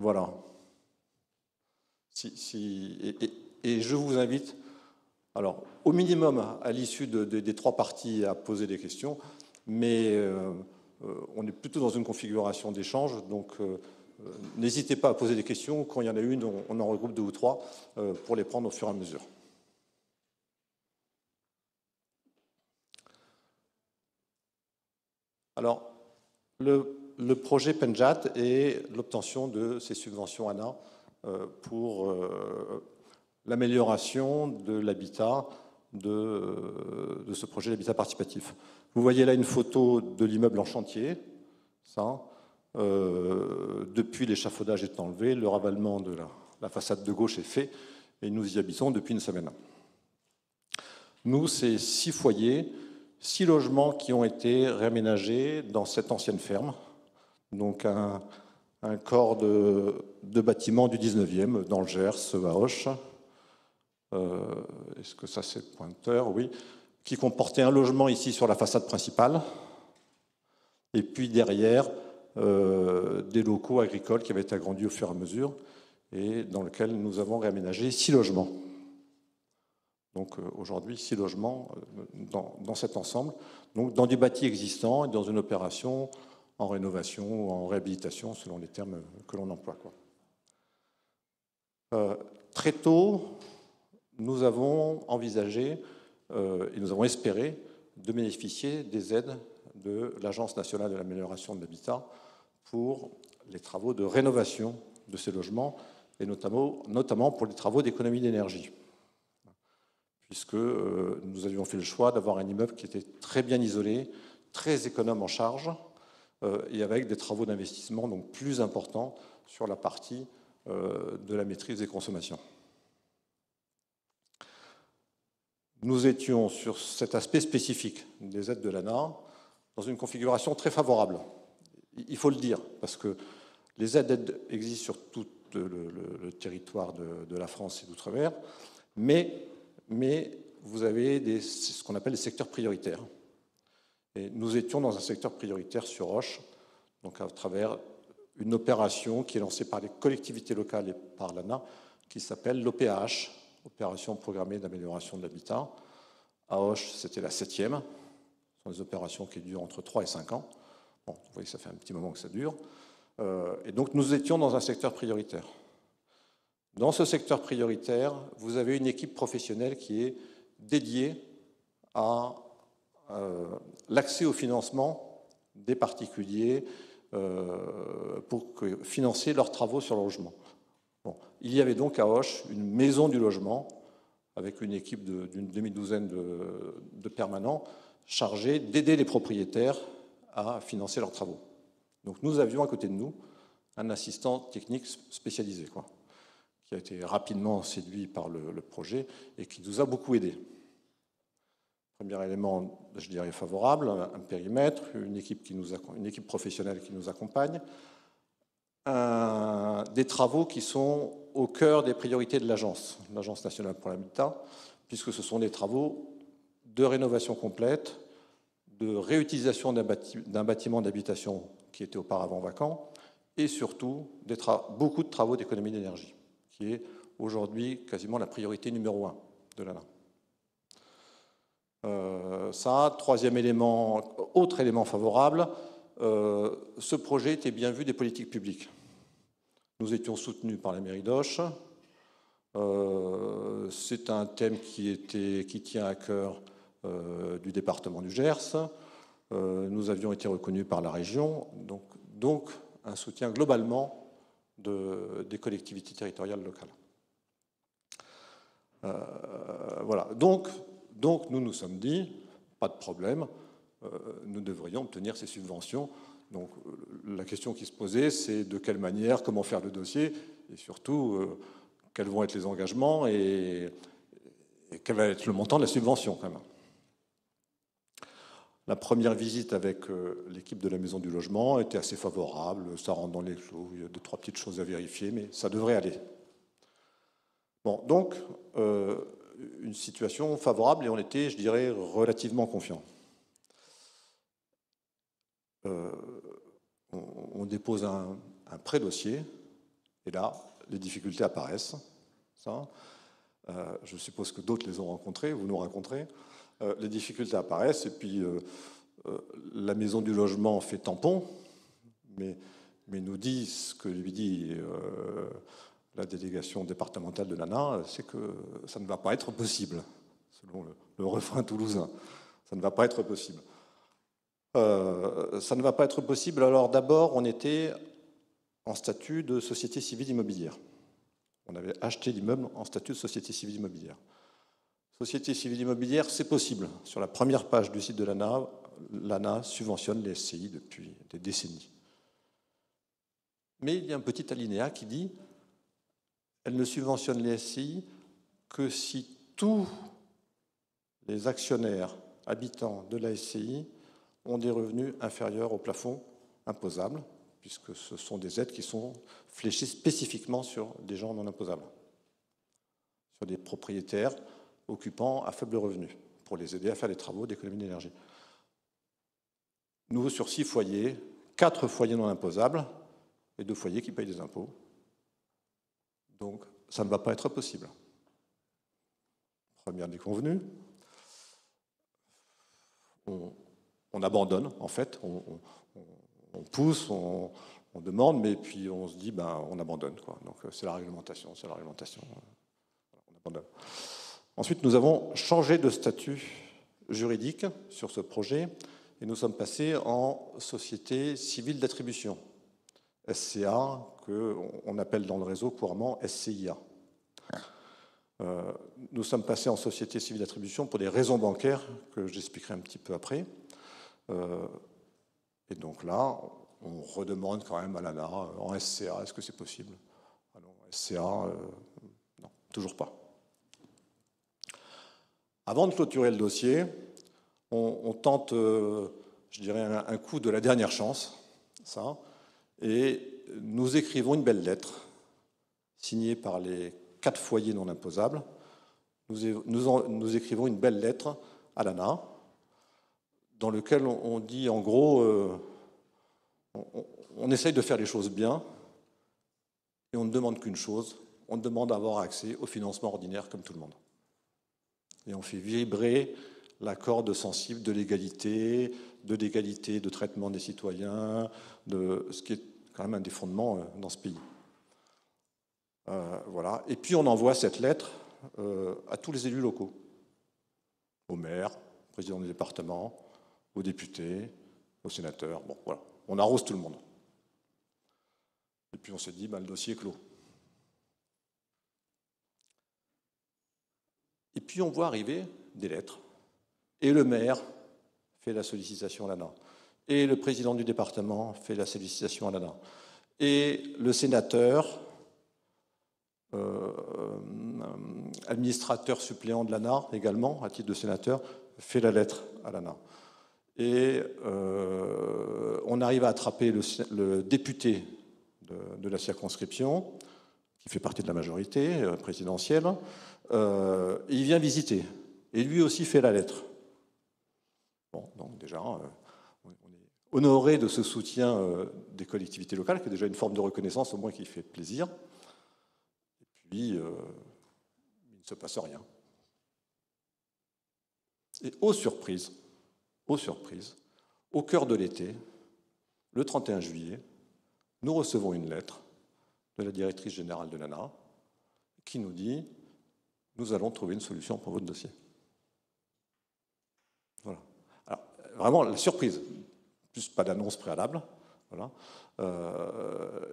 Voilà. Et je vous invite, alors, au minimum, à l'issue des trois parties, à poser des questions, mais on est plutôt dans une configuration d'échange, donc n'hésitez pas à poser des questions. Quand il y en a une, on en regroupe deux ou trois pour les prendre au fur et à mesure. Alors, le projet PenJat est l'obtention de ces subventions ANA pour l'amélioration de l'habitat de ce projet d'habitat participatif. Vous voyez là une photo de l'immeuble en chantier. Ça, depuis l'échafaudage est enlevé, le ravalement de la façade de gauche est fait et nous y habitons depuis une semaine. Nous, c'est 6 foyers, 6 logements qui ont été réaménagés dans cette ancienne ferme. Donc un corps de bâtiments du 19e dans le Gers, à Auch. Est-ce que ça c'est le pointeur? Oui. Qui comportait un logement ici sur la façade principale. Et puis derrière, des locaux agricoles qui avaient été agrandis au fur et à mesure et dans lesquels nous avons réaménagé 6 logements. Donc aujourd'hui, 6 logements dans cet ensemble, donc dans du bâti existant et dans une opération en rénovation ou en réhabilitation, selon les termes que l'on emploie. Très tôt, nous avons envisagé et nous avons espéré de bénéficier des aides de l'Agence nationale de l'amélioration de l'habitat pour les travaux de rénovation de ces logements et notamment pour les travaux d'économie d'énergie. Puisque nous avions fait le choix d'avoir un immeuble qui était très bien isolé, très économe en charge, et avec des travaux d'investissement donc plus importants sur la partie de la maîtrise des consommations. Nous étions sur cet aspect spécifique des aides de l'ANA dans une configuration très favorable. Il faut le dire, parce que les aides existent sur tout le territoire de la France et d'outre-mer, mais vous avez ce qu'on appelle les secteurs prioritaires. Et nous étions dans un secteur prioritaire sur Auch, donc à travers une opération qui est lancée par les collectivités locales et par l'ANA, qui s'appelle l'OPAH, Opération Programmée d'Amélioration de l'Habitat. À Auch, c'était la 7e. Ce sont des opérations qui durent entre 3 et 5 ans. Bon, vous voyez, ça fait un petit moment que ça dure. Et donc, nous étions dans un secteur prioritaire. Dans ce secteur prioritaire, vous avez une équipe professionnelle qui est dédiée à l'accès au financement des particuliers pour financer leurs travaux sur le logement. Bon. Il y avait donc à Auch une maison du logement avec une équipe d'une demi-douzaine de permanents chargés d'aider les propriétaires à financer leurs travaux. Donc nous avions à côté de nous un assistant technique spécialisé, qui a été rapidement séduit par le projet et qui nous a beaucoup aidés. Premier élément, je dirais, favorable, un périmètre, une équipe professionnelle qui nous accompagne, des travaux qui sont au cœur des priorités de l'Agence nationale pour l'habitat, puisque ce sont des travaux de rénovation complète, de réutilisation d'un bâtiment d'habitation qui était auparavant vacant, et surtout beaucoup de travaux d'économie d'énergie, qui est aujourd'hui quasiment la priorité numéro 1 de l'ANA. Troisième élément, autre élément favorable, ce projet était bien vu des politiques publiques. Nous étions soutenus par la mairie d'Auch. C'est un thème qui tient à cœur du département du Gers. Nous avions été reconnus par la région, donc un soutien globalement des collectivités territoriales locales. Voilà. Donc nous nous sommes dit, pas de problème, nous devrions obtenir ces subventions. Donc la question qui se posait, c'est de quelle manière, comment faire le dossier, et surtout quels vont être les engagements et quel va être le montant de la subvention quand même. La première visite avec l'équipe de la Maison du Logement était assez favorable, ça rentre dans les clous, il y a 2-3 petites choses à vérifier, mais ça devrait aller. Bon, donc une situation favorable et on était, je dirais, relativement confiants. On dépose un pré-dossier Et là, les difficultés apparaissent. Ça, je suppose que d'autres les ont rencontrées, vous nous rencontrez. Les difficultés apparaissent, et puis la maison du logement fait tampon, mais nous dit ce que lui dit la délégation départementale de l'ANA, c'est que ça ne va pas être possible, selon le refrain toulousain. Ça ne va pas être possible. Ça ne va pas être possible. Alors d'abord, on était en statut de société civile immobilière. On avait acheté l'immeuble en statut de société civile immobilière. Société civile immobilière, c'est possible. Sur la première page du site de l'ANA, l'ANA subventionne les SCI depuis des décennies. Mais il y a un petit alinéa qui dit qu'elle ne subventionne les SCI que si tous les actionnaires habitants de la SCI ont des revenus inférieurs au plafond imposable, puisque ce sont des aides qui sont fléchées spécifiquement sur des gens non imposables, sur des propriétaires occupants à faible revenu, pour les aider à faire des travaux d'économie d'énergie. Nous, sur 6 foyers, 4 foyers non imposables et 2 foyers qui payent des impôts. Donc, ça ne va pas être possible. Première déconvenue. On abandonne, en fait. On pousse, on demande, mais puis on se dit, ben, on abandonne, quoi. Donc, c'est la réglementation, on abandonne. Ensuite, nous avons changé de statut juridique sur ce projet et nous sommes passés en société civile d'attribution, SCA, qu'on appelle dans le réseau couramment SCIA. Nous sommes passés en société civile d'attribution pour des raisons bancaires que j'expliquerai un petit peu après. Et donc là, on redemande quand même à l'ANA en SCA, est-ce que c'est possible? Ah non, SCA, non, toujours pas. Avant de clôturer le dossier, on tente, je dirais, un coup de la dernière chance, ça, et nous écrivons une belle lettre signée par les 4 foyers non imposables. Nous écrivons une belle lettre à l'ANA dans laquelle on dit en gros, on essaye de faire les choses bien et on ne demande qu'une chose, on demande à avoir accès au financement ordinaire comme tout le monde. Et on fait vibrer la corde sensible de l'égalité, de traitement des citoyens, de ce qui est quand même un des fondements dans ce pays. Voilà. Et puis on envoie cette lettre à tous les élus locaux, aux maires, au président du département, aux députés, aux sénateurs. Bon, voilà. On arrose tout le monde. Et puis on se dit, ben, le dossier est clos. Et puis on voit arriver des lettres. Et le maire fait la sollicitation à l'ANA. Et le président du département fait la sollicitation à l'ANA. Et le sénateur, administrateur suppléant de l'ANA également, à titre de sénateur, fait la lettre à l'ANA. Et on arrive à attraper le député de la circonscription, qui fait partie de la majorité présidentielle. Il vient visiter. Et lui aussi fait la lettre. Bon, donc déjà, on est honoré de ce soutien des collectivités locales, qui est déjà une forme de reconnaissance, au moins qui fait plaisir. Et puis, il ne se passe rien. Et aux surprises, au cœur de l'été, le 31 juillet, nous recevons une lettre de la directrice générale de l'ANA qui nous dit « Nous allons trouver une solution pour votre dossier ». Voilà. Alors, vraiment, la surprise, plus pas d'annonce préalable, voilà,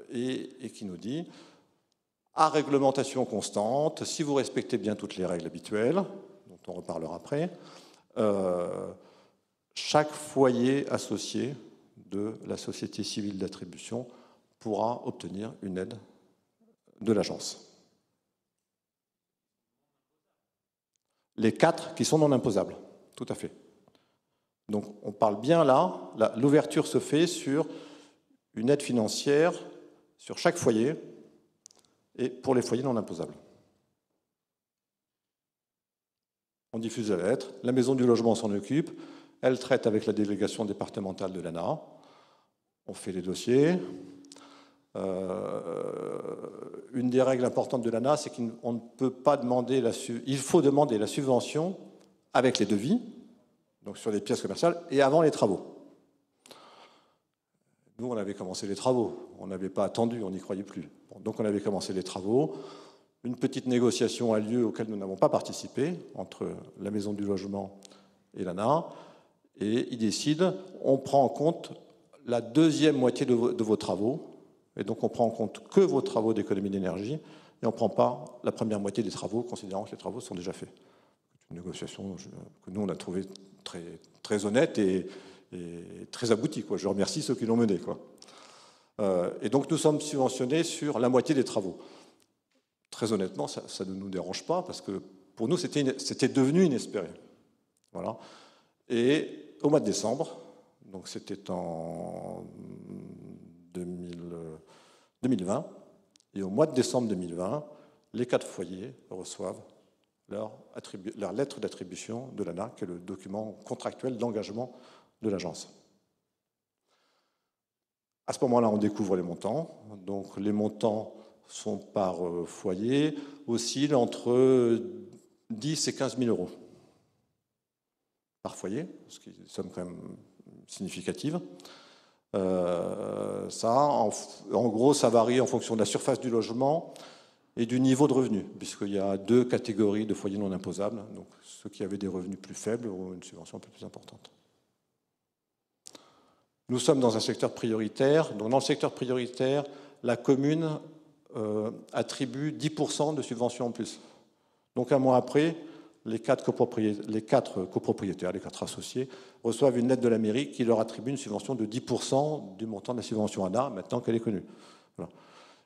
et qui nous dit « À réglementation constante, si vous respectez bien toutes les règles habituelles, dont on reparlera après, chaque foyer associé de la société civile d'attribution pourra obtenir une aide de l'agence. » Les 4 qui sont non imposables, tout à fait. Donc on parle bien là, l'ouverture se fait sur une aide financière sur chaque foyer et pour les foyers non imposables. On diffuse la lettre, la maison du logement s'en occupe, elle traite avec la délégation départementale de l'ANA, on fait les dossiers, une des règles importantes de l'ANA, c'est qu'on ne peut pas demander il faut demander la subvention avec les devis, donc sur les pièces commerciales, et avant les travaux. Nous, on avait commencé les travaux, on n'avait pas attendu, on n'y croyait plus. Bon, donc on avait commencé les travaux. Une petite négociation a lieu auquel nous n'avons pas participé entre la Maison du Logement et l'ANA, et ils décident, on prend en compte la deuxième moitié de vos travaux, et donc on prend en compte que vos travaux d'économie d'énergie, et on ne prend pas la première moitié des travaux, considérant que les travaux sont déjà faits. C'est une négociation que nous, on a trouvée très, très honnête et très aboutie, quoi. Je remercie ceux qui l'ont menée, quoi. Et donc nous sommes subventionnés sur la moitié des travaux. Très honnêtement, ça ne nous dérange pas, parce que pour nous, c'était devenu inespéré. Voilà. Et au mois de décembre, donc c'était en 2020, et au mois de décembre 2020, les 4 foyers reçoivent leur lettre d'attribution de l'ANA, qui est le document contractuel d'engagement de l'agence. À ce moment-là, on découvre les montants. Donc les montants sont par foyer, oscillent entre 10 et 15 000 euros par foyer, ce qui est une somme quand même significative. En gros, ça varie en fonction de la surface du logement et du niveau de revenu, puisqu'il y a 2 catégories de foyers non imposables. Donc ceux qui avaient des revenus plus faibles ont une subvention un peu plus importante. Nous sommes dans un secteur prioritaire. Donc dans le secteur prioritaire, la commune attribue 10% de subvention en plus. Donc un mois après, les 4 copropriétaires, les 4 associés, reçoivent une lettre de la mairie qui leur attribue une subvention de 10% du montant de la subvention ANA, maintenant qu'elle est connue. Voilà.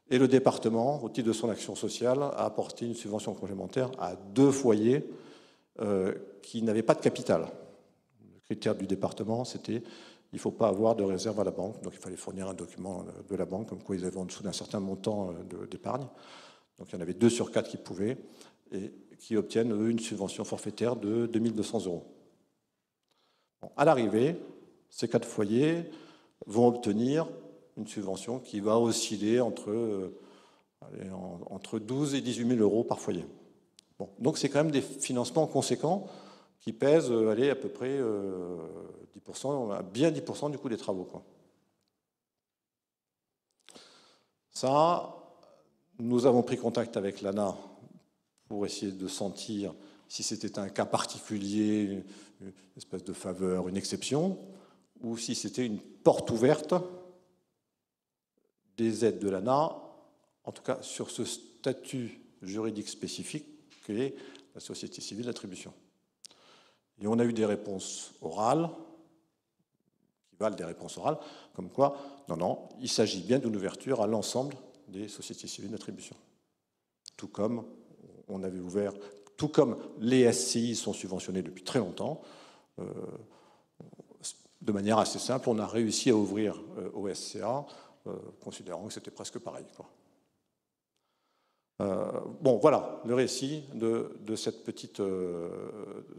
Et le département, au titre de son action sociale, a apporté une subvention complémentaire à 2 foyers qui n'avaient pas de capital. Le critère du département, c'était il ne faut pas avoir de réserve à la banque, donc il fallait fournir un document de la banque, comme quoi ils avaient en dessous d'un certain montant d'épargne. Donc il y en avait 2 sur 4 qui pouvaient, et qui obtiennent, eux, une subvention forfaitaire de 2 200 euros. Bon, à l'arrivée, ces 4 foyers vont obtenir une subvention qui va osciller entre 12 et 18 000 euros par foyer. Bon, donc c'est quand même des financements conséquents qui pèsent à peu près 10%, bien 10% du coût des travaux, quoi. Ça, nous avons pris contact avec l'ANA pour essayer de sentir si c'était un cas particulier, une espèce de faveur, une exception, ou si c'était une porte ouverte des aides de l'ANA, en tout cas sur ce statut juridique spécifique qu'est la société civile d'attribution. Et on a eu des réponses orales, qui valent des réponses orales, comme quoi, non, il s'agit bien d'une ouverture à l'ensemble des sociétés civiles d'attribution. Tout comme on avait ouvert, tout comme les SCI sont subventionnés depuis très longtemps, de manière assez simple, on a réussi à ouvrir au SCA, considérant que c'était presque pareil, quoi. Bon, voilà le récit de cette petite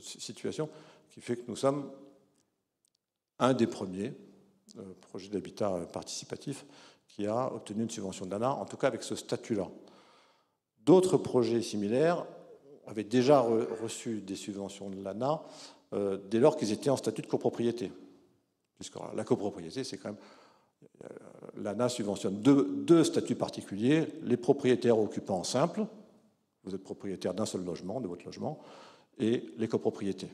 situation qui fait que nous sommes un des premiers projets d'habitat participatif qui a obtenu une subvention de l'ANA, en tout cas avec ce statut-là. D'autres projets similaires avaient déjà reçu des subventions de l'ANA dès lors qu'ils étaient en statut de copropriété. Puisque la copropriété, c'est quand même... L'ANA subventionne deux statuts particuliers, les propriétaires occupants simples, vous êtes propriétaire d'un seul logement, de votre logement, et les copropriétés,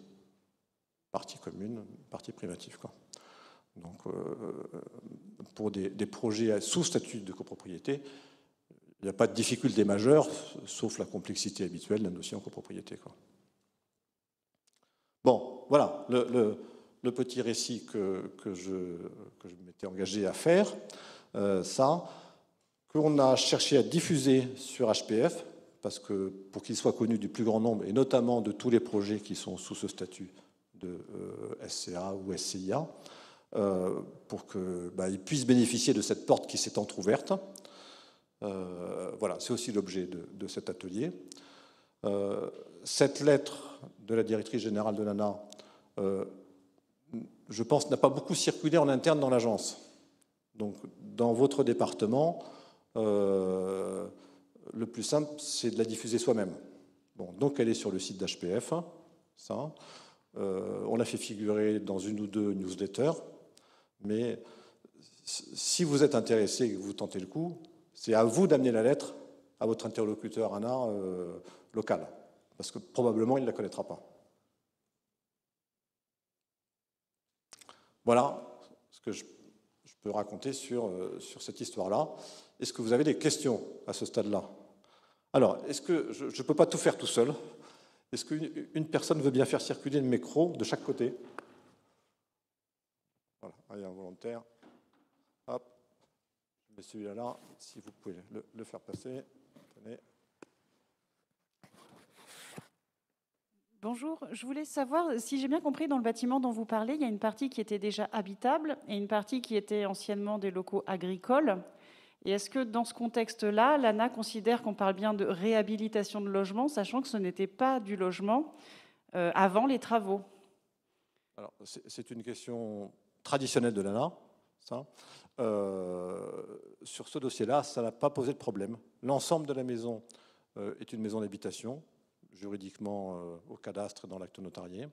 partie commune, partie privative, quoi. Donc, pour des projets sous statut de copropriété, il n'y a pas de difficulté majeure, sauf la complexité habituelle d'un dossier en copropriété, quoi. Bon, voilà le petit récit que je m'étais engagé à faire, qu'on a cherché à diffuser sur HPF, parce que pour qu'il soit connu du plus grand nombre, et notamment de tous les projets qui sont sous ce statut de SCA ou SCIA, pour qu'ils puissent bénéficier de cette porte qui s'est entrouverte. Voilà, c'est aussi l'objet de cet atelier. Cette lettre de la directrice générale de l'ANA, je pense, n'a pas beaucoup circulé en interne dans l'agence. Donc, dans votre département, le plus simple, c'est de la diffuser soi-même. Bon, donc elle est sur le site d'HPF, ça. On l'a fait figurer dans une ou deux newsletters, mais si vous êtes intéressé et que vous tentez le coup, c'est à vous d'amener la lettre à votre interlocuteur ANA local, parce que probablement il ne la connaîtra pas. Voilà ce que je peux raconter sur cette histoire-là. Est-ce que vous avez des questions à ce stade-là? Alors, est-ce que je ne peux pas tout faire tout seul? Est-ce qu'une personne veut bien faire circuler le micro de chaque côté? Voilà, il y a un volontaire. Hop, je mets celui-là, si vous pouvez le faire passer. Tenez. Bonjour, je voulais savoir, si j'ai bien compris, dans le bâtiment dont vous parlez, il y a une partie qui était déjà habitable et une partie qui était anciennement des locaux agricoles. Et est-ce que dans ce contexte-là, l'ANA considère qu'on parle bien de réhabilitation de logement, sachant que ce n'était pas du logement avant les travaux? Alors, c'est une question traditionnelle de l'ANA, ça. Sur ce dossier-là, ça n'a pas posé de problème. L'ensemble de la maison est une maison d'habitation, juridiquement au cadastre et dans l'acte notarié.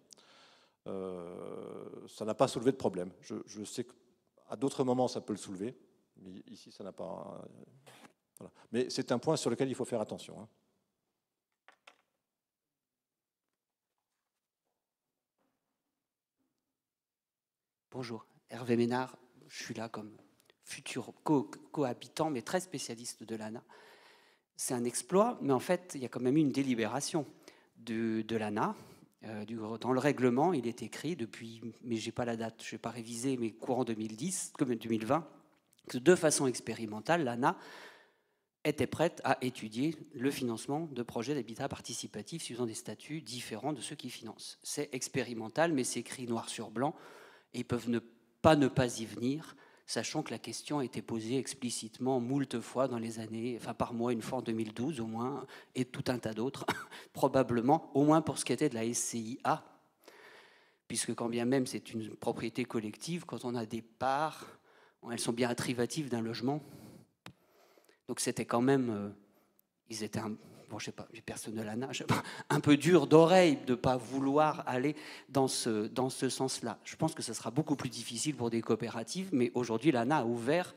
Ça n'a pas soulevé de problème. Je sais qu'à d'autres moments, ça peut le soulever, mais ici, ça n'a pas... Voilà. Mais c'est un point sur lequel il faut faire attention, hein. Bonjour, Hervé Ménard, je suis là comme futur cohabitant, mais très spécialiste de l'ANA. C'est un exploit, mais en fait, il y a quand même eu une délibération de l'ANA. Dans le règlement, il est écrit depuis, mais je n'ai pas la date, je ne vais pas réviser, mais courant 2010, comme 2020, que de façon expérimentale, l'ANA était prête à étudier le financement de projets d'habitat participatif suivant des statuts différents de ceux qui financent. C'est expérimental, mais c'est écrit noir sur blanc. Et ils peuvent ne pas y venir, sachant que la question a été posée explicitement moult fois dans les années, enfin par mois, une fois en 2012 au moins, et tout un tas d'autres, probablement, au moins pour ce qui était de la SCIA, puisque quand bien même c'est une propriété collective, quand on a des parts, elles sont bien attributives d'un logement. Donc c'était quand même, ils étaient bon, je sais pas, personne de l'ANA, un peu dur d'oreille de ne pas vouloir aller dans ce sens-là. Je pense que ce sera beaucoup plus difficile pour des coopératives, mais aujourd'hui, l'ANA a ouvert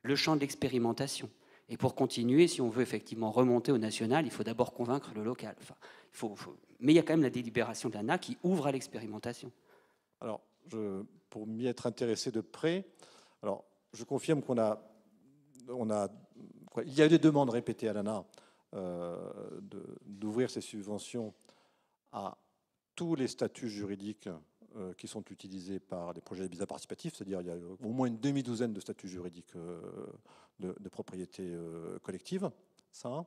le champ de l'expérimentation. Et pour continuer, si on veut effectivement remonter au national, il faut d'abord convaincre le local. Enfin, mais il y a quand même la délibération de l'ANA qui ouvre à l'expérimentation. Alors, pour m'y être intéressé de près, alors, je confirme il y a eu des demandes répétées à l'ANA d'ouvrir ces subventions à tous les statuts juridiques qui sont utilisés par les projets d'habitat participatif, c'est-à-dire il y a au moins une demi-douzaine de statuts juridiques de propriété collective. Ça.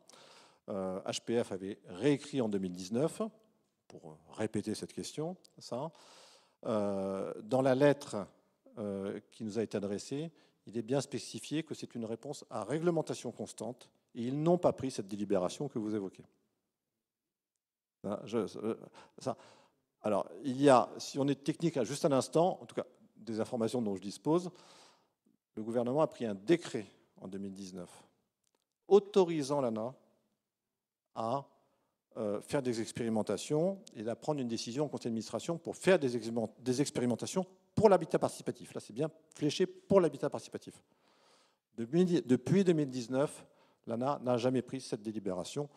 HPF avait réécrit en 2019 pour répéter cette question. Ça. Dans la lettre qui nous a été adressée, il est bien spécifié que c'est une réponse à réglementation constante et ils n'ont pas pris cette délibération que vous évoquez. Alors, il y a, si on est technique juste un instant, en tout cas des informations dont je dispose, le gouvernement a pris un décret en 2019 autorisant l'ANA à faire des expérimentations et à prendre une décision en conseil d'administration pour faire des expérimentations pour l'habitat participatif. Là, c'est bien fléché pour l'habitat participatif. Depuis 2019, l'ANA n'a jamais pris cette délibération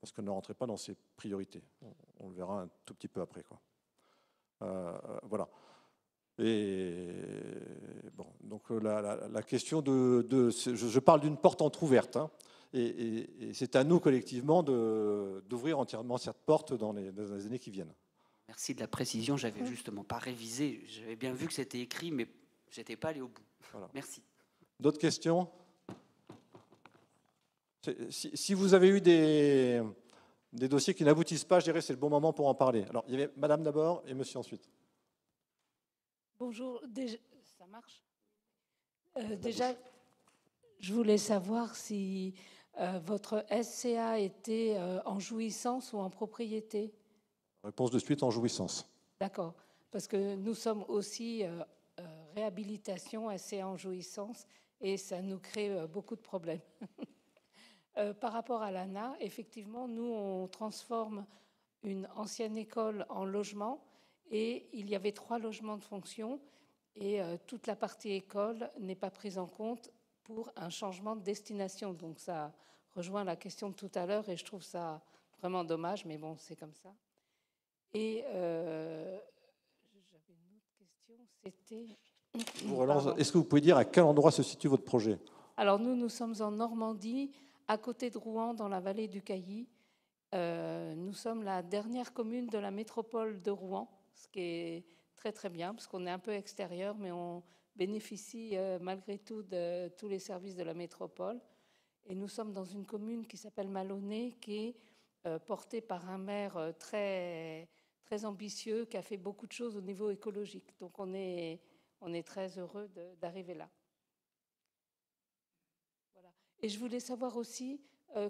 parce qu'elle ne rentrait pas dans ses priorités. On le verra un tout petit peu après, quoi. Voilà. Et bon, donc la question je parle d'une porte entrouverte, hein, et c'est à nous collectivement d'ouvrir entièrement cette porte dans les années qui viennent. Merci de la précision, j'avais justement pas révisé, j'avais bien vu que c'était écrit, mais je n'étais pas allé au bout. Voilà. Merci. D'autres questions? Si vous avez eu des dossiers qui n'aboutissent pas, je dirais que c'est le bon moment pour en parler. Alors, il y avait madame d'abord et monsieur ensuite. Bonjour, ça marche? Déjà, je voulais savoir si votre SCA était en jouissance ou en propriété. Réponse de suite, en jouissance. D'accord, parce que nous sommes aussi réhabilitation, SCA en jouissance, et ça nous crée beaucoup de problèmes. Par rapport à l'ANA, effectivement, nous, on transforme une ancienne école en logement et il y avait 3 logements de fonction et toute la partie école n'est pas prise en compte pour un changement de destination. Donc ça rejoint la question de tout à l'heure et je trouve ça vraiment dommage, mais bon, c'est comme ça. Et j'avais une autre question, c'était... Je vous relance. Est-ce que vous pouvez dire à quel endroit se situe votre projet? Alors nous sommes en Normandie, à côté de Rouen, dans la vallée du Cailly. Nous sommes la dernière commune de la métropole de Rouen, ce qui est très très bien, parce qu'on est un peu extérieur, mais on bénéficie malgré tout de tous les services de la métropole. Et nous sommes dans une commune qui s'appelle Malonné, qui est portée par un maire très, très ambitieux, qui a fait beaucoup de choses au niveau écologique. Donc on est très heureux d'arriver là. Voilà. Et je voulais savoir aussi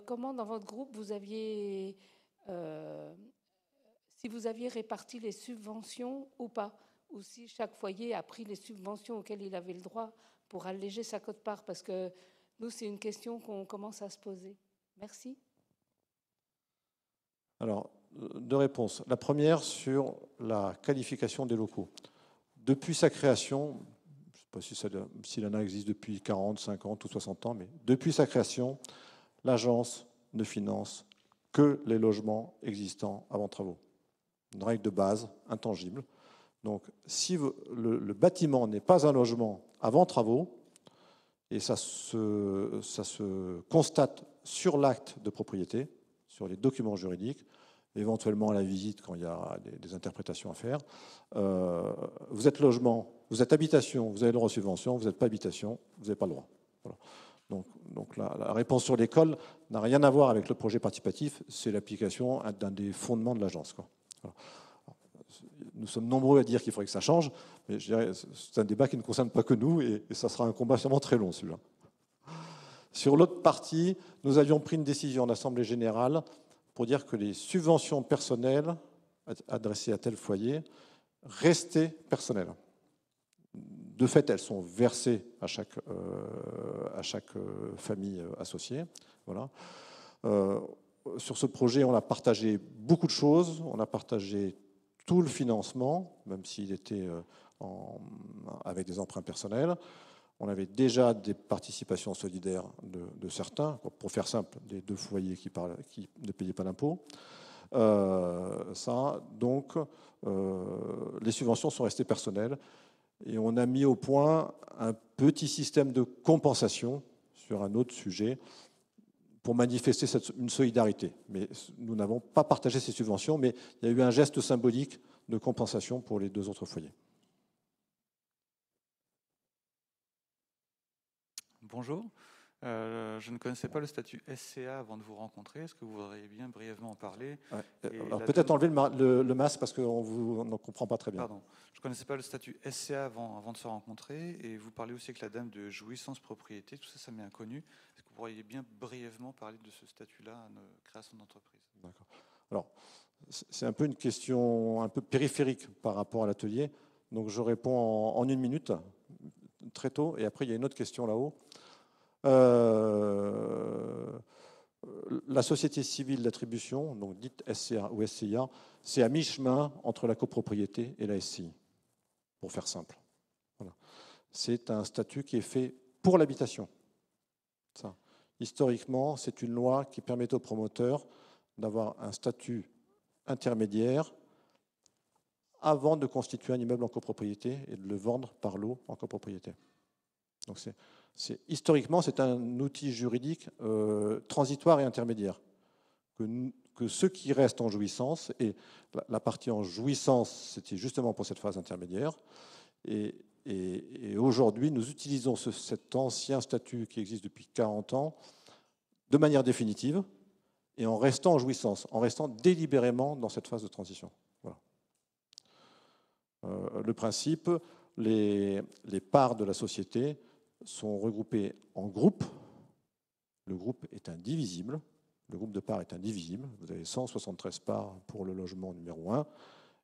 comment dans votre groupe vous aviez, si vous aviez réparti les subventions ou pas, ou si chaque foyer a pris les subventions auxquelles il avait le droit pour alléger sa quote-part, parce que nous, c'est une question qu'on commence à se poser. Merci. Alors, 2 réponses. La première sur la qualification des locaux. Depuis sa création, je ne sais pas si l'ANA existe depuis 40, 50 ou 60 ans, mais depuis sa création, l'agence ne finance que les logements existants avant travaux. Une règle de base, intangible. Donc, si le bâtiment n'est pas un logement avant travaux, et ça se constate sur l'acte de propriété, sur les documents juridiques, éventuellement à la visite quand il y a des interprétations à faire. Vous êtes logement, vous êtes habitation, vous avez le droit aux subventions, vous n'êtes pas habitation, vous n'avez pas le droit. Voilà. Donc la réponse sur l'école n'a rien à voir avec le projet participatif, c'est l'application d'un des fondements de l'agence. Voilà. Nous sommes nombreux à dire qu'il faudrait que ça change, mais je dirais c'est un débat qui ne concerne pas que nous et ça sera un combat sûrement très long celui-là. Sur l'autre partie, nous avions pris une décision en Assemblée générale pour dire que les subventions personnelles adressées à tel foyer restaient personnelles. De fait, elles sont versées à chaque famille associée. Voilà. Sur ce projet, on a partagé beaucoup de choses. On a partagé tout le financement, même s'il était avec des emprunts personnels. On avait déjà des participations solidaires de certains, pour faire simple, des 2 foyers qui ne payaient pas d'impôts. Donc, les subventions sont restées personnelles et on a mis au point un petit système de compensation sur un autre sujet pour manifester une solidarité. Mais nous n'avons pas partagé ces subventions, mais il y a eu un geste symbolique de compensation pour les 2 autres foyers. Bonjour, je ne connaissais pas le statut SCA avant de vous rencontrer. Est-ce que vous voudriez bien brièvement en parler? Alors peut-être enlever le masque parce qu'on ne comprend pas très bien. Pardon, je ne connaissais pas le statut SCA avant de se rencontrer et vous parlez aussi avec la dame de jouissance propriété, tout ça, ça m'est inconnu. Est-ce que vous pourriez bien brièvement parler de ce statut-là à nos créations d'entreprise? D'accord. Alors, c'est un peu une question un peu périphérique par rapport à l'atelier, donc je réponds en 1 minute, très tôt, et après il y a une autre question là-haut. La société civile d'attribution, donc dite SCA ou SCIA, c'est à mi-chemin entre la copropriété et la SCI, pour faire simple. Voilà. C'est un statut qui est fait pour l'habitation. Historiquement, c'est une loi qui permet aux promoteurs d'avoir un statut intermédiaire avant de constituer un immeuble en copropriété et de le vendre par lot en copropriété. Donc historiquement, c'est un outil juridique transitoire et intermédiaire. Que ceux qui restent en jouissance, et la partie en jouissance, c'était justement pour cette phase intermédiaire, et aujourd'hui, nous utilisons cet ancien statut qui existe depuis 40 ans de manière définitive et en restant en jouissance, en restant délibérément dans cette phase de transition. Voilà. Le principe, les parts de la société sont regroupées en groupes. Le groupe est indivisible. Le groupe de parts est indivisible. Vous avez 173 parts pour le logement numéro 1.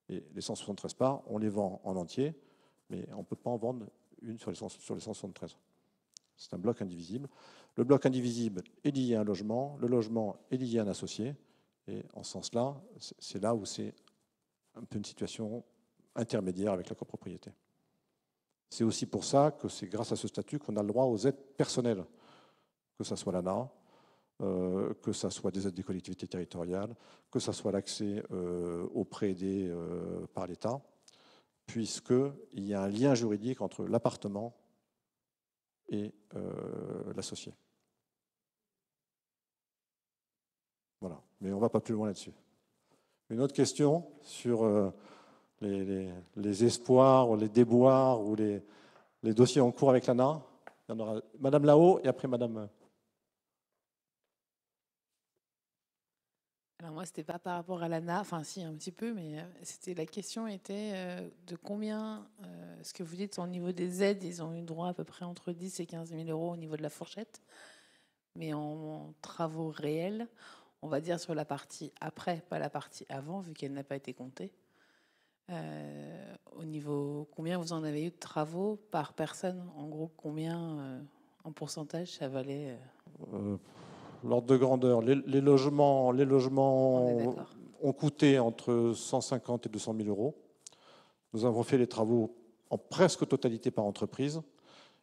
Et les 173 parts, on les vend en entier, mais on ne peut pas en vendre une sur les 173. C'est un bloc indivisible. Le bloc indivisible est lié à un logement, le logement est lié à un associé, et en ce sens-là, c'est là où c'est un peu une situation intermédiaire avec la copropriété. C'est aussi pour ça que c'est grâce à ce statut qu'on a le droit aux aides personnelles, que ce soit l'ANA, que ce soit des aides des collectivités territoriales, que ce soit l'accès aux prêts aidés par l'État, puisqu'il y a un lien juridique entre l'appartement et l'associé. Voilà, mais on ne va pas plus loin là-dessus. Une autre question sur les espoirs, ou les déboires, ou les dossiers en cours avec l'ANA. Il y en aura Madame là-haut et après Madame... Alors moi, c'était pas par rapport à l'ANA, enfin si un petit peu, mais c'était la question était de combien, ce que vous dites au niveau des aides, ils ont eu droit à peu près entre 10 et 15 000 euros au niveau de la fourchette, mais en travaux réels, on va dire sur la partie après, pas la partie avant, vu qu'elle n'a pas été comptée. Au niveau, combien vous en avez eu de travaux par personne? En gros, combien en pourcentage ça valait L'ordre de grandeur, les logements ont coûté entre 150 et 200 000 euros. Nous avons fait les travaux en presque totalité par entreprise,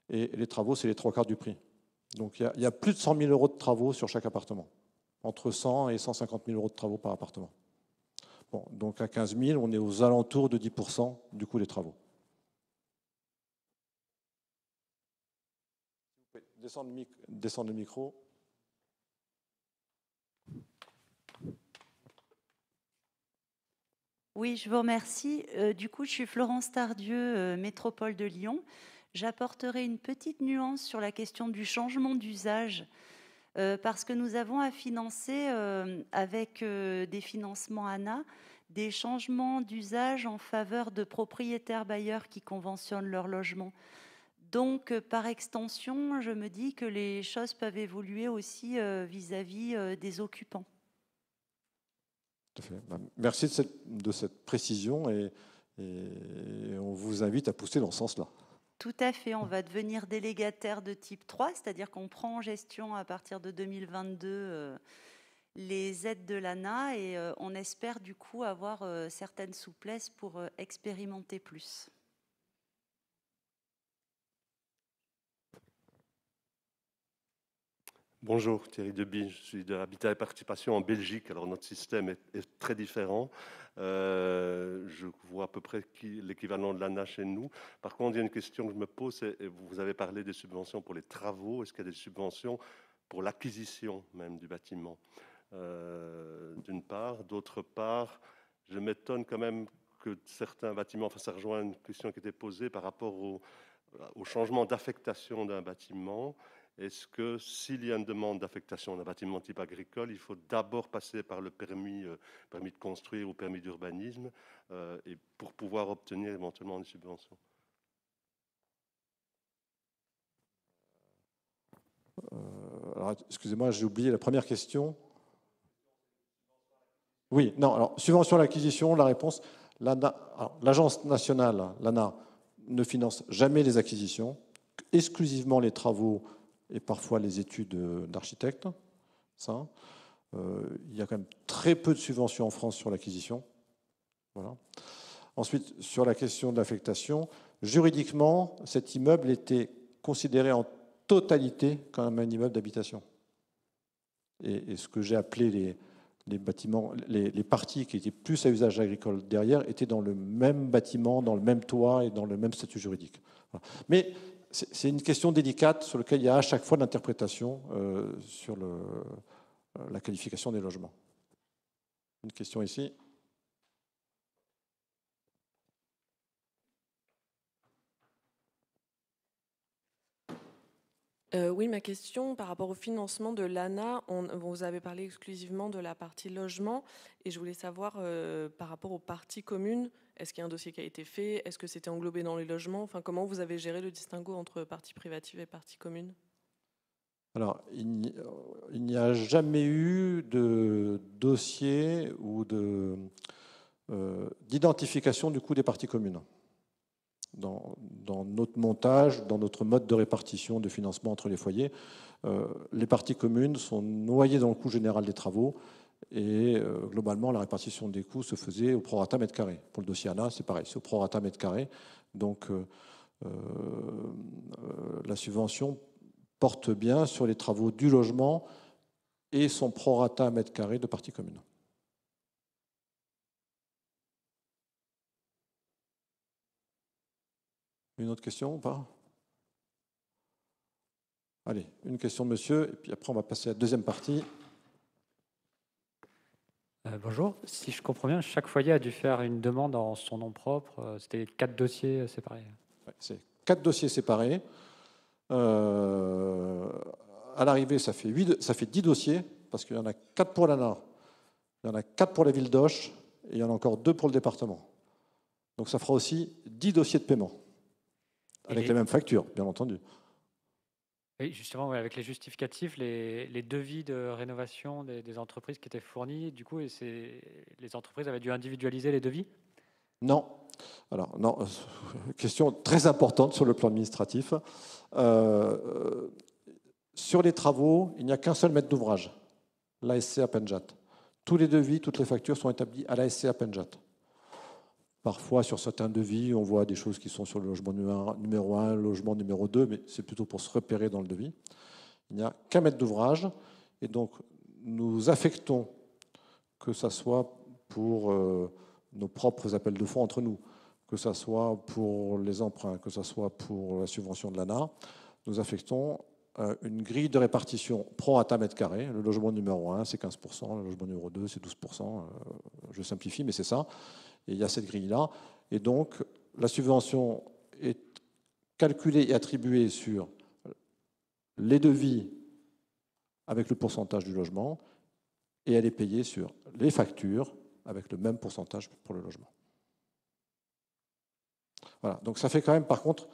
et les travaux, c'est les 3/4 du prix. Donc il y a plus de 100 000 euros de travaux sur chaque appartement, entre 100 et 150 000 euros de travaux par appartement. Bon, donc à 15 000, on est aux alentours de 10% du coût des travaux. Descendre le micro. Oui, je vous remercie. Du coup, je suis Florence Tardieu, Métropole de Lyon. J'apporterai une petite nuance sur la question du changement d'usage, parce que nous avons à financer, avec des financements ANA, des changements d'usage en faveur de propriétaires bailleurs qui conventionnent leur logement. Donc, par extension, je me dis que les choses peuvent évoluer aussi vis-à-vis des occupants. Tout à fait. Merci de cette précision, et on vous invite à pousser dans ce sens-là. Tout à fait, on va devenir délégataire de type 3, c'est-à-dire qu'on prend en gestion à partir de 2022 les aides de l'ANA, et on espère du coup avoir certaines souplesses pour expérimenter plus. Bonjour, Thierry Deby, je suis de Habitat et Participation en Belgique. Alors notre système est très différent. Je vois à peu près l'équivalent de l'ANA chez nous. Par contre, il y a une question que je me pose, vous avez parlé des subventions pour les travaux. Est-ce qu'il y a des subventions pour l'acquisition même du bâtiment, d'une part. D'autre part, je m'étonne quand même que certains bâtiments, enfin ça rejoint une question qui était posée par rapport au changement d'affectation d'un bâtiment. Est-ce que s'il y a une demande d'affectation d'un bâtiment type agricole, il faut d'abord passer par le permis de construire ou permis d'urbanisme et pour pouvoir obtenir éventuellement une subvention? Excusez-moi, j'ai oublié la première question. Oui, non, alors, subvention à l'acquisition, la réponse, l'Agence nationale, l'ANA, ne finance jamais les acquisitions, exclusivement les travaux et parfois les études d'architectes. Ça. Il y a quand même très peu de subventions en France sur l'acquisition. Voilà. Ensuite, sur la question de l'affectation, juridiquement, cet immeuble était considéré en totalité comme un immeuble d'habitation. Et ce que j'ai appelé les bâtiments, les parties qui étaient plus à usage agricole derrière étaient dans le même bâtiment, dans le même toit et dans le même statut juridique. Voilà. Mais c'est une question délicate sur laquelle il y a à chaque fois l'interprétation sur la qualification des logements. Une question ici. Oui, ma question par rapport au financement de l'ANA, vous avez parlé exclusivement de la partie logement, et je voulais savoir par rapport aux parties communes, est-ce qu'il y a un dossier qui a été fait? Est-ce que c'était englobé dans les logements? Enfin, comment vous avez géré le distinguo entre partie privative et partie commune? Alors, il n'y a jamais eu de dossier ou d'identification du coût des parties communes. dans notre montage, dans notre mode de répartition de financement entre les foyers. Les parties communes sont noyées dans le coût général des travaux et globalement, la répartition des coûts se faisait au prorata mètre carré. Pour le dossier ANA, c'est pareil, c'est au prorata mètre carré. Donc, la subvention porte bien sur les travaux du logement et son prorata mètre carré de parties communes. Une autre question ou pas? Allez, une question de monsieur, et puis après on va passer à la deuxième partie. Bonjour, si je comprends bien, chaque foyer a dû faire une demande en son nom propre. C'était 4 dossiers séparés. Ouais, c'est 4 dossiers séparés. À l'arrivée, ça fait 10 dossiers, parce qu'il y en a 4 pour l'ANA, il y en a 4 pour la ville d'Auch, et il y en a encore 2 pour le département. Donc ça fera aussi 10 dossiers de paiement, avec les mêmes factures, bien entendu. Oui, justement, ouais, avec les justificatifs, les devis de rénovation des entreprises qui étaient fournis, du coup, les entreprises avaient dû individualiser les devis? Non. Alors, non, question très importante sur le plan administratif. Sur les travaux, il n'y a qu'un seul maître d'ouvrage, l'ASC à Penjat. Tous les devis, toutes les factures sont établies à l'ASC à Penjat. Parfois, sur certains devis, on voit des choses qui sont sur le logement numéro 1, le logement numéro 2, mais c'est plutôt pour se repérer dans le devis. Il n'y a qu'un maître d'ouvrage, et donc nous affectons, que ce soit pour nos propres appels de fonds entre nous, que ce soit pour les emprunts, que ce soit pour la subvention de l'ANA, nous affectons une grille de répartition pro-rata mètre carré. Le logement numéro 1, c'est 15%, le logement numéro 2, c'est 12%. Je simplifie, mais c'est ça. Et il y a cette grille-là. Et donc, la subvention est calculée et attribuée sur les devis avec le pourcentage du logement, et elle est payée sur les factures avec le même pourcentage pour le logement. Voilà. Donc ça fait quand même, par contre,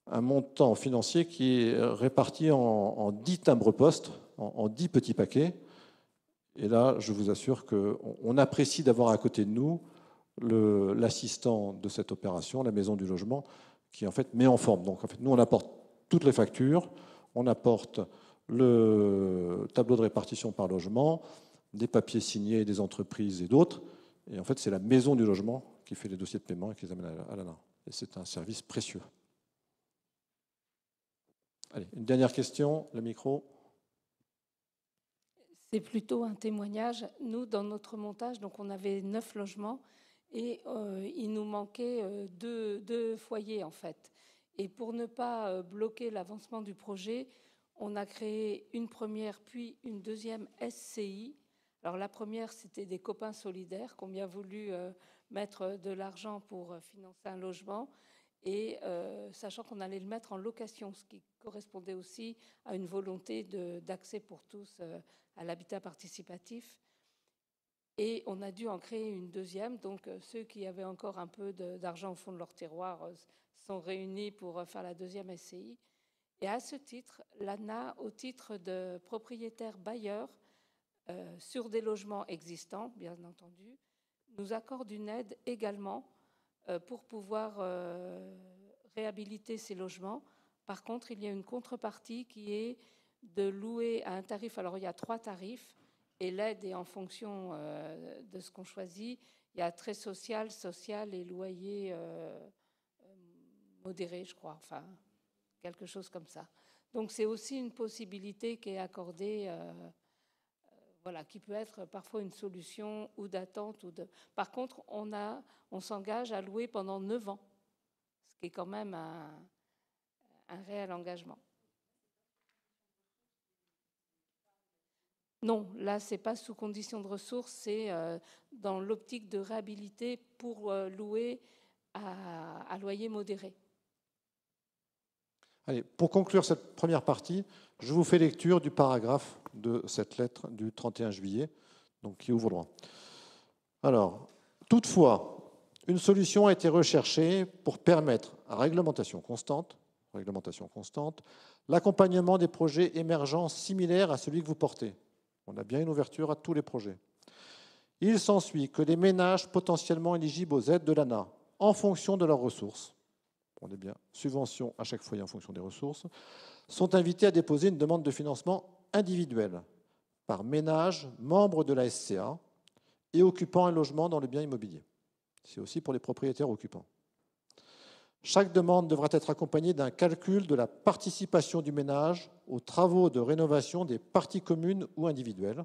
un montant financier qui est réparti en 10 timbres-postes, en 10 petits paquets. Et là, je vous assure qu'on apprécie d'avoir à côté de nous l'assistant de cette opération, la maison du logement, qui en fait met en forme. Donc en fait, nous, on apporte toutes les factures, on apporte le tableau de répartition par logement, des papiers signés des entreprises et d'autres. Et en fait, c'est la maison du logement qui fait les dossiers de paiement et qui les amène à l'ANA. Et c'est un service précieux. Allez, une dernière question, le micro. C'est plutôt un témoignage. Nous, dans notre montage, donc on avait 9 logements et il nous manquait deux foyers en fait. Et pour ne pas bloquer l'avancement du projet, on a créé une première puis une deuxième SCI. Alors la première, c'était des copains solidaires qui ont bien voulu mettre de l'argent pour financer un logement. Et sachant qu'on allait le mettre en location, ce qui correspondait aussi à une volonté d'accès pour tous à l'habitat participatif. Et on a dû en créer une deuxième. Donc ceux qui avaient encore un peu d'argent au fond de leur tiroir sont réunis pour faire la deuxième SCI. Et à ce titre, l'ANA, au titre de propriétaire bailleur sur des logements existants, bien entendu, nous accorde une aide également pour pouvoir réhabiliter ces logements. Par contre, il y a une contrepartie qui est de louer à un tarif. Alors, il y a 3 tarifs et l'aide est en fonction de ce qu'on choisit. Il y a très social, social et loyer modéré, je crois. Enfin, quelque chose comme ça. Donc, c'est aussi une possibilité qui est accordée, voilà, qui peut être parfois une solution ou d'attente. Par contre, on s'engage à louer pendant 9 ans, ce qui est quand même un réel engagement. Non, là, ce n'est pas sous condition de ressources, c'est dans l'optique de réhabiliter pour louer à loyer modéré. Allez, pour conclure cette première partie, je vous fais lecture du paragraphe de cette lettre du 31 juillet, donc qui ouvre droit. Alors, toutefois, une solution a été recherchée pour permettre à réglementation constante, l'accompagnement des projets émergents similaires à celui que vous portez. On a bien une ouverture à tous les projets. Il s'ensuit que les ménages potentiellement éligibles aux aides de l'ANA, en fonction de leurs ressources, on est bien, subvention à chaque foyer en fonction des ressources, sont invités à déposer une demande de financement individuelle par ménage, membre de la SCA et occupant un logement dans le bien immobilier. C'est aussi pour les propriétaires occupants. Chaque demande devra être accompagnée d'un calcul de la participation du ménage aux travaux de rénovation des parties communes ou individuelles,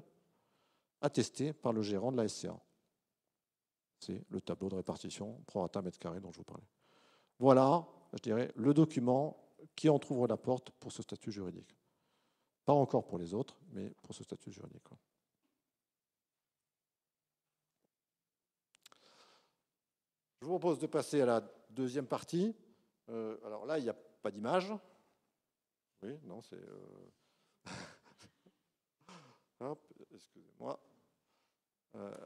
attesté par le gérant de la SCA. C'est le tableau de répartition prorata mètre carré dont je vous parlais. Voilà, je dirais, le document qui entrouvre la porte pour ce statut juridique. Pas encore pour les autres, mais pour ce statut juridique. Je vous propose de passer à la deuxième partie. Alors là, il n'y a pas d'image. Oui, non, c'est... Hop, excusez-moi.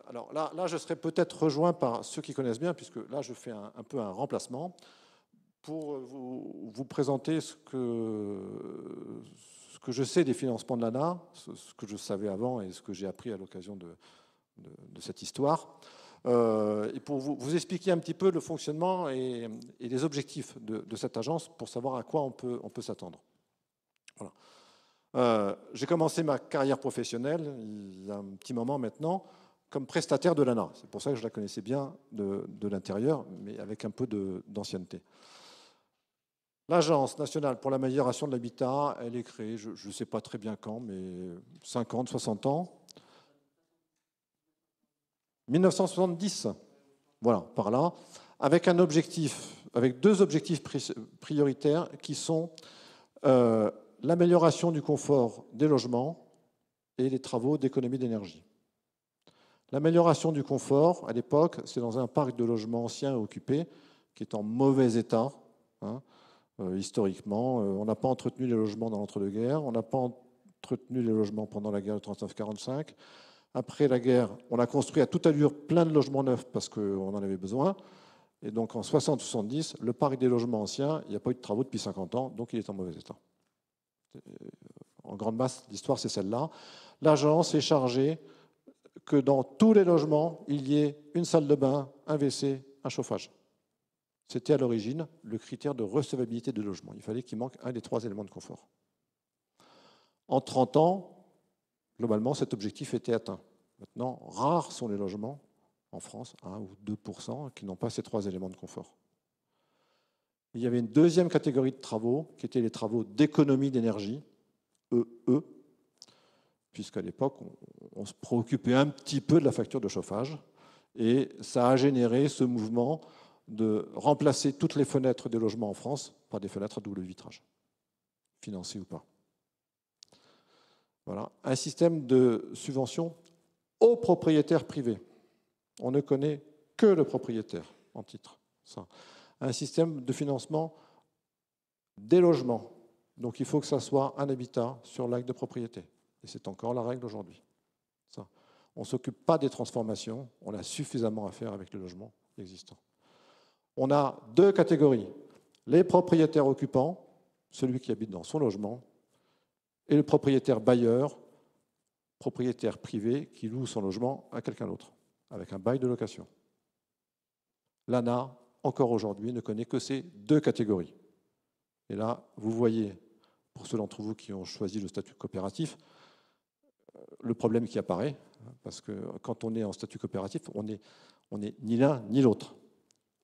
Alors là, je serai peut-être rejoint par ceux qui connaissent bien, puisque là, je fais un peu un remplacement pour vous présenter ce que je sais des financements de l'ANA, ce que je savais avant et ce que j'ai appris à l'occasion de cette histoire. Et pour vous expliquer un petit peu le fonctionnement et les objectifs de cette agence pour savoir à quoi on peut s'attendre. Voilà. J'ai commencé ma carrière professionnelle il y a un petit moment maintenant comme prestataire de l'ANA. C'est pour ça que je la connaissais bien de l'intérieur, mais avec un peu d'ancienneté. L'Agence nationale pour l'amélioration de l'habitat, elle est créée, je ne sais pas très bien quand, mais 50, 60 ans. 1970, voilà, par là, avec un objectif, avec deux objectifs prioritaires qui sont l'amélioration du confort des logements et les travaux d'économie d'énergie. L'amélioration du confort, à l'époque, c'est dans un parc de logements anciens et occupés qui est en mauvais état. Hein, historiquement, on n'a pas entretenu les logements dans l'entre-deux-guerres, on n'a pas entretenu les logements pendant la guerre de 39-45. Après la guerre, on a construit à toute allure plein de logements neufs parce qu'on en avait besoin. Et donc en 60-70, le parc des logements anciens, il n'y a pas eu de travaux depuis 50 ans, donc il est en mauvais état. En grande masse, l'histoire, c'est celle-là. L'agence est chargée que dans tous les logements, il y ait une salle de bain, un WC, un chauffage. C'était à l'origine le critère de recevabilité de logement. Il fallait qu'il manque un des trois éléments de confort. En 30 ans, globalement, cet objectif était atteint. Maintenant, rares sont les logements en France, 1 ou 2%, qui n'ont pas ces trois éléments de confort. Il y avait une deuxième catégorie de travaux, qui étaient les travaux d'économie d'énergie, EE, puisqu'à l'époque, on se préoccupait un petit peu de la facture de chauffage, et ça a généré ce mouvement de remplacer toutes les fenêtres des logements en France par des fenêtres à double vitrage, financées ou pas. Voilà. Un système de subvention aux propriétaires privés. On ne connaît que le propriétaire en titre. Ça. Un système de financement des logements. Donc il faut que ça soit un habitat sur l'acte de propriété. Et c'est encore la règle aujourd'hui. Ça. On ne s'occupe pas des transformations, on a suffisamment à faire avec les logements existants. On a deux catégories. Les propriétaires occupants, celui qui habite dans son logement, et le propriétaire bailleur, propriétaire privé qui loue son logement à quelqu'un d'autre, avec un bail de location. L'ANA, encore aujourd'hui, ne connaît que ces deux catégories. Et là, vous voyez, pour ceux d'entre vous qui ont choisi le statut coopératif, le problème qui apparaît, parce que quand on est en statut coopératif, on n'est ni l'un ni l'autre.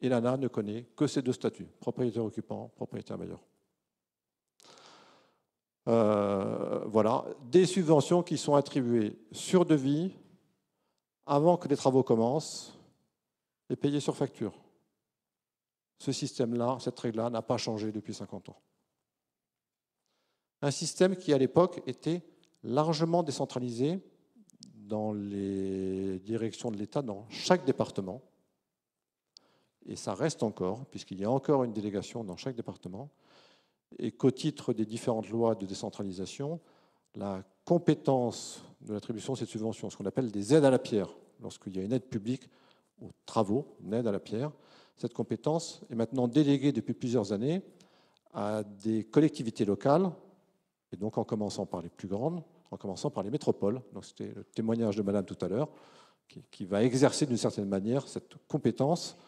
Et l'ANA ne connaît que ces deux statuts, propriétaire occupant, propriétaire bailleur. Voilà, des subventions qui sont attribuées sur devis avant que les travaux commencent et payées sur facture. Ce système-là, cette règle-là n'a pas changé depuis 50 ans. Un système qui, à l'époque, était largement décentralisé dans les directions de l'État, dans chaque département. Et ça reste encore, puisqu'il y a encore une délégation dans chaque département, et qu'au titre des différentes lois de décentralisation, la compétence de l'attribution de cette subvention, ce qu'on appelle des aides à la pierre, lorsqu'il y a une aide publique aux travaux, une aide à la pierre, cette compétence est maintenant déléguée depuis plusieurs années à des collectivités locales, et donc en commençant par les plus grandes, en commençant par les métropoles. Donc c'était le témoignage de Madame tout à l'heure, qui va exercer d'une certaine manière cette compétence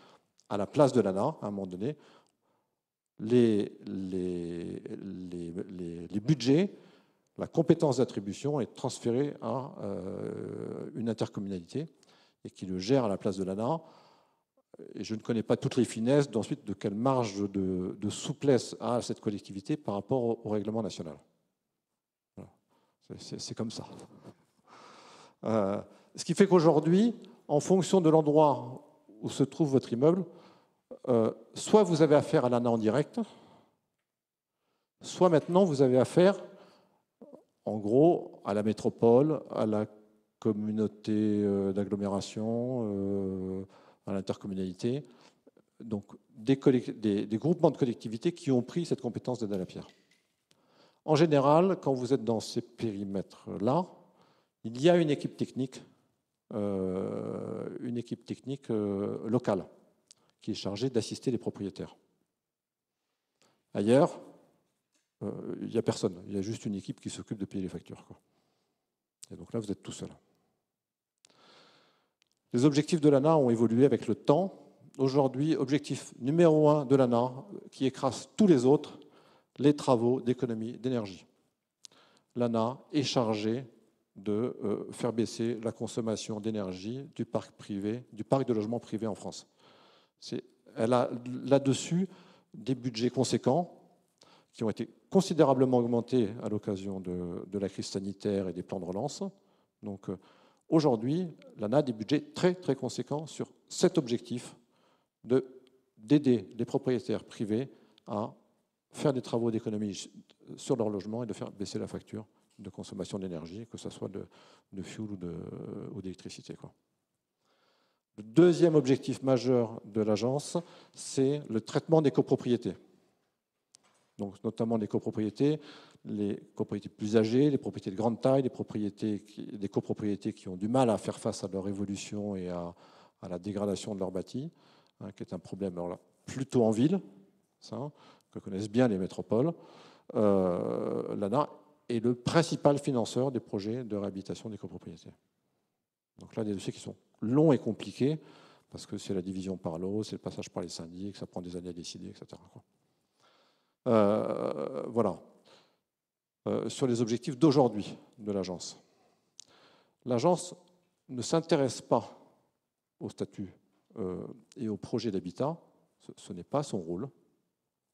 à la place de l'ANA, à un moment donné. les budgets, la compétence d'attribution est transférée à une intercommunalité et qui le gère à la place de l'ANA. Et je ne connais pas toutes les finesses d'ensuite de quelle marge de souplesse a cette collectivité par rapport au règlement national. Voilà. C'est comme ça. Ce qui fait qu'aujourd'hui, en fonction de l'endroit où se trouve votre immeuble, soit vous avez affaire à l'ANA en direct, soit maintenant vous avez affaire, en gros, à la métropole, à la communauté d'agglomération, à l'intercommunalité, donc des groupements de collectivités qui ont pris cette compétence d'aide à la pierre. En général, quand vous êtes dans ces périmètres-là, il y a une équipe technique locale qui est chargée d'assister les propriétaires. Ailleurs, il n'y a personne. Il y a juste une équipe qui s'occupe de payer les factures, quoi. Et donc là, vous êtes tout seul. Les objectifs de l'ANA ont évolué avec le temps. Aujourd'hui, objectif numéro 1 de l'ANA, qui écrase tous les autres, les travaux d'économie d'énergie. L'ANA est chargée de faire baisser la consommation d'énergie du parc privé, du parc de logements privés en France. Elle a là-dessus des budgets conséquents qui ont été considérablement augmentés à l'occasion de la crise sanitaire et des plans de relance. Donc aujourd'hui, l'ANA a des budgets très très conséquents sur cet objectif d'aider les propriétaires privés à faire des travaux d'économie sur leur logement et de faire baisser la facture de consommation d'énergie, que ce soit de fuel ou d'électricité. Le deuxième objectif majeur de l'agence, c'est le traitement des copropriétés. Donc, notamment les copropriétés plus âgées, les propriétés de grande taille, des copropriétés qui ont du mal à faire face à leur évolution et à la dégradation de leur bâti, hein, qui est un problème alors là, plutôt en ville, ça, que connaissent bien les métropoles. L'ANA est le principal financeur des projets de réhabilitation des copropriétés. Donc là, des dossiers qui sont longs et compliqués, parce que c'est la division par l'eau, c'est le passage par les syndics, ça prend des années à décider, etc. Voilà. Sur les objectifs d'aujourd'hui de l'agence. L'agence ne s'intéresse pas au statut et au projet d'habitat, ce n'est pas son rôle.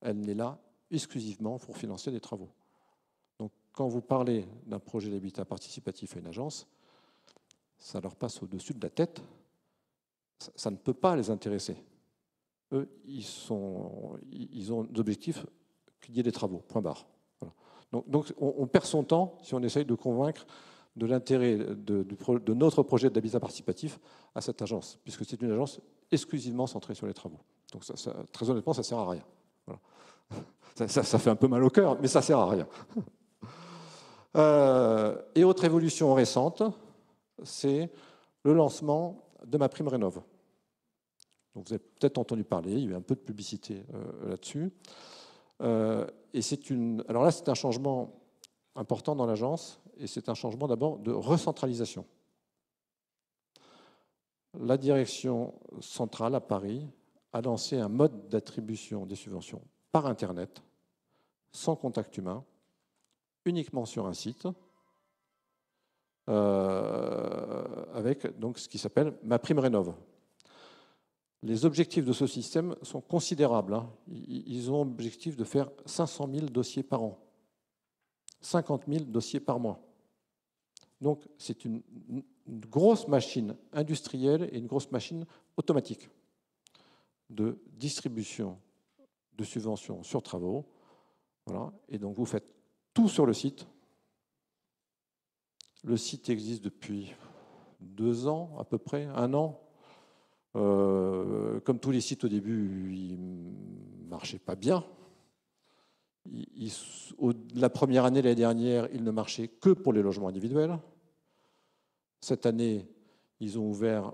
Elle n'est là exclusivement pour financer des travaux. Donc, quand vous parlez d'un projet d'habitat participatif à une agence, ça leur passe au-dessus de la tête. Ça ne peut pas les intéresser. Eux, ils ont d'objectifs qu'il y ait des travaux, point barre. Voilà. Donc on perd son temps si on essaye de convaincre de l'intérêt de notre projet d'habitat participatif à cette agence, puisque c'est une agence exclusivement centrée sur les travaux. Donc très honnêtement, ça ne sert à rien. Voilà. Ça fait un peu mal au cœur, mais ça ne sert à rien. Et autre évolution récente, c'est le lancement de MaPrimeRénov'. Donc vous avez peut-être entendu parler, il y a eu un peu de publicité là-dessus. Alors là, c'est un changement important dans l'agence, et c'est un changement d'abord de recentralisation. La direction centrale à Paris a lancé un mode d'attribution des subventions par Internet, sans contact humain, uniquement sur un site, avec donc ce qui s'appelle MaPrimeRénov'. Les objectifs de ce système sont considérables. Hein. Ils ont l'objectif de faire 500 000 dossiers par an, 50 000 dossiers par mois. Donc c'est une grosse machine industrielle et une grosse machine automatique de distribution de subventions sur travaux. Voilà. Et donc vous faites tout sur le site. Le site existe depuis 2 ans, à peu près, 1 an. Comme tous les sites au début, ils ne marchaient pas bien. La première année, l'année dernière, ils ne marchaient que pour les logements individuels. Cette année, ils ont ouvert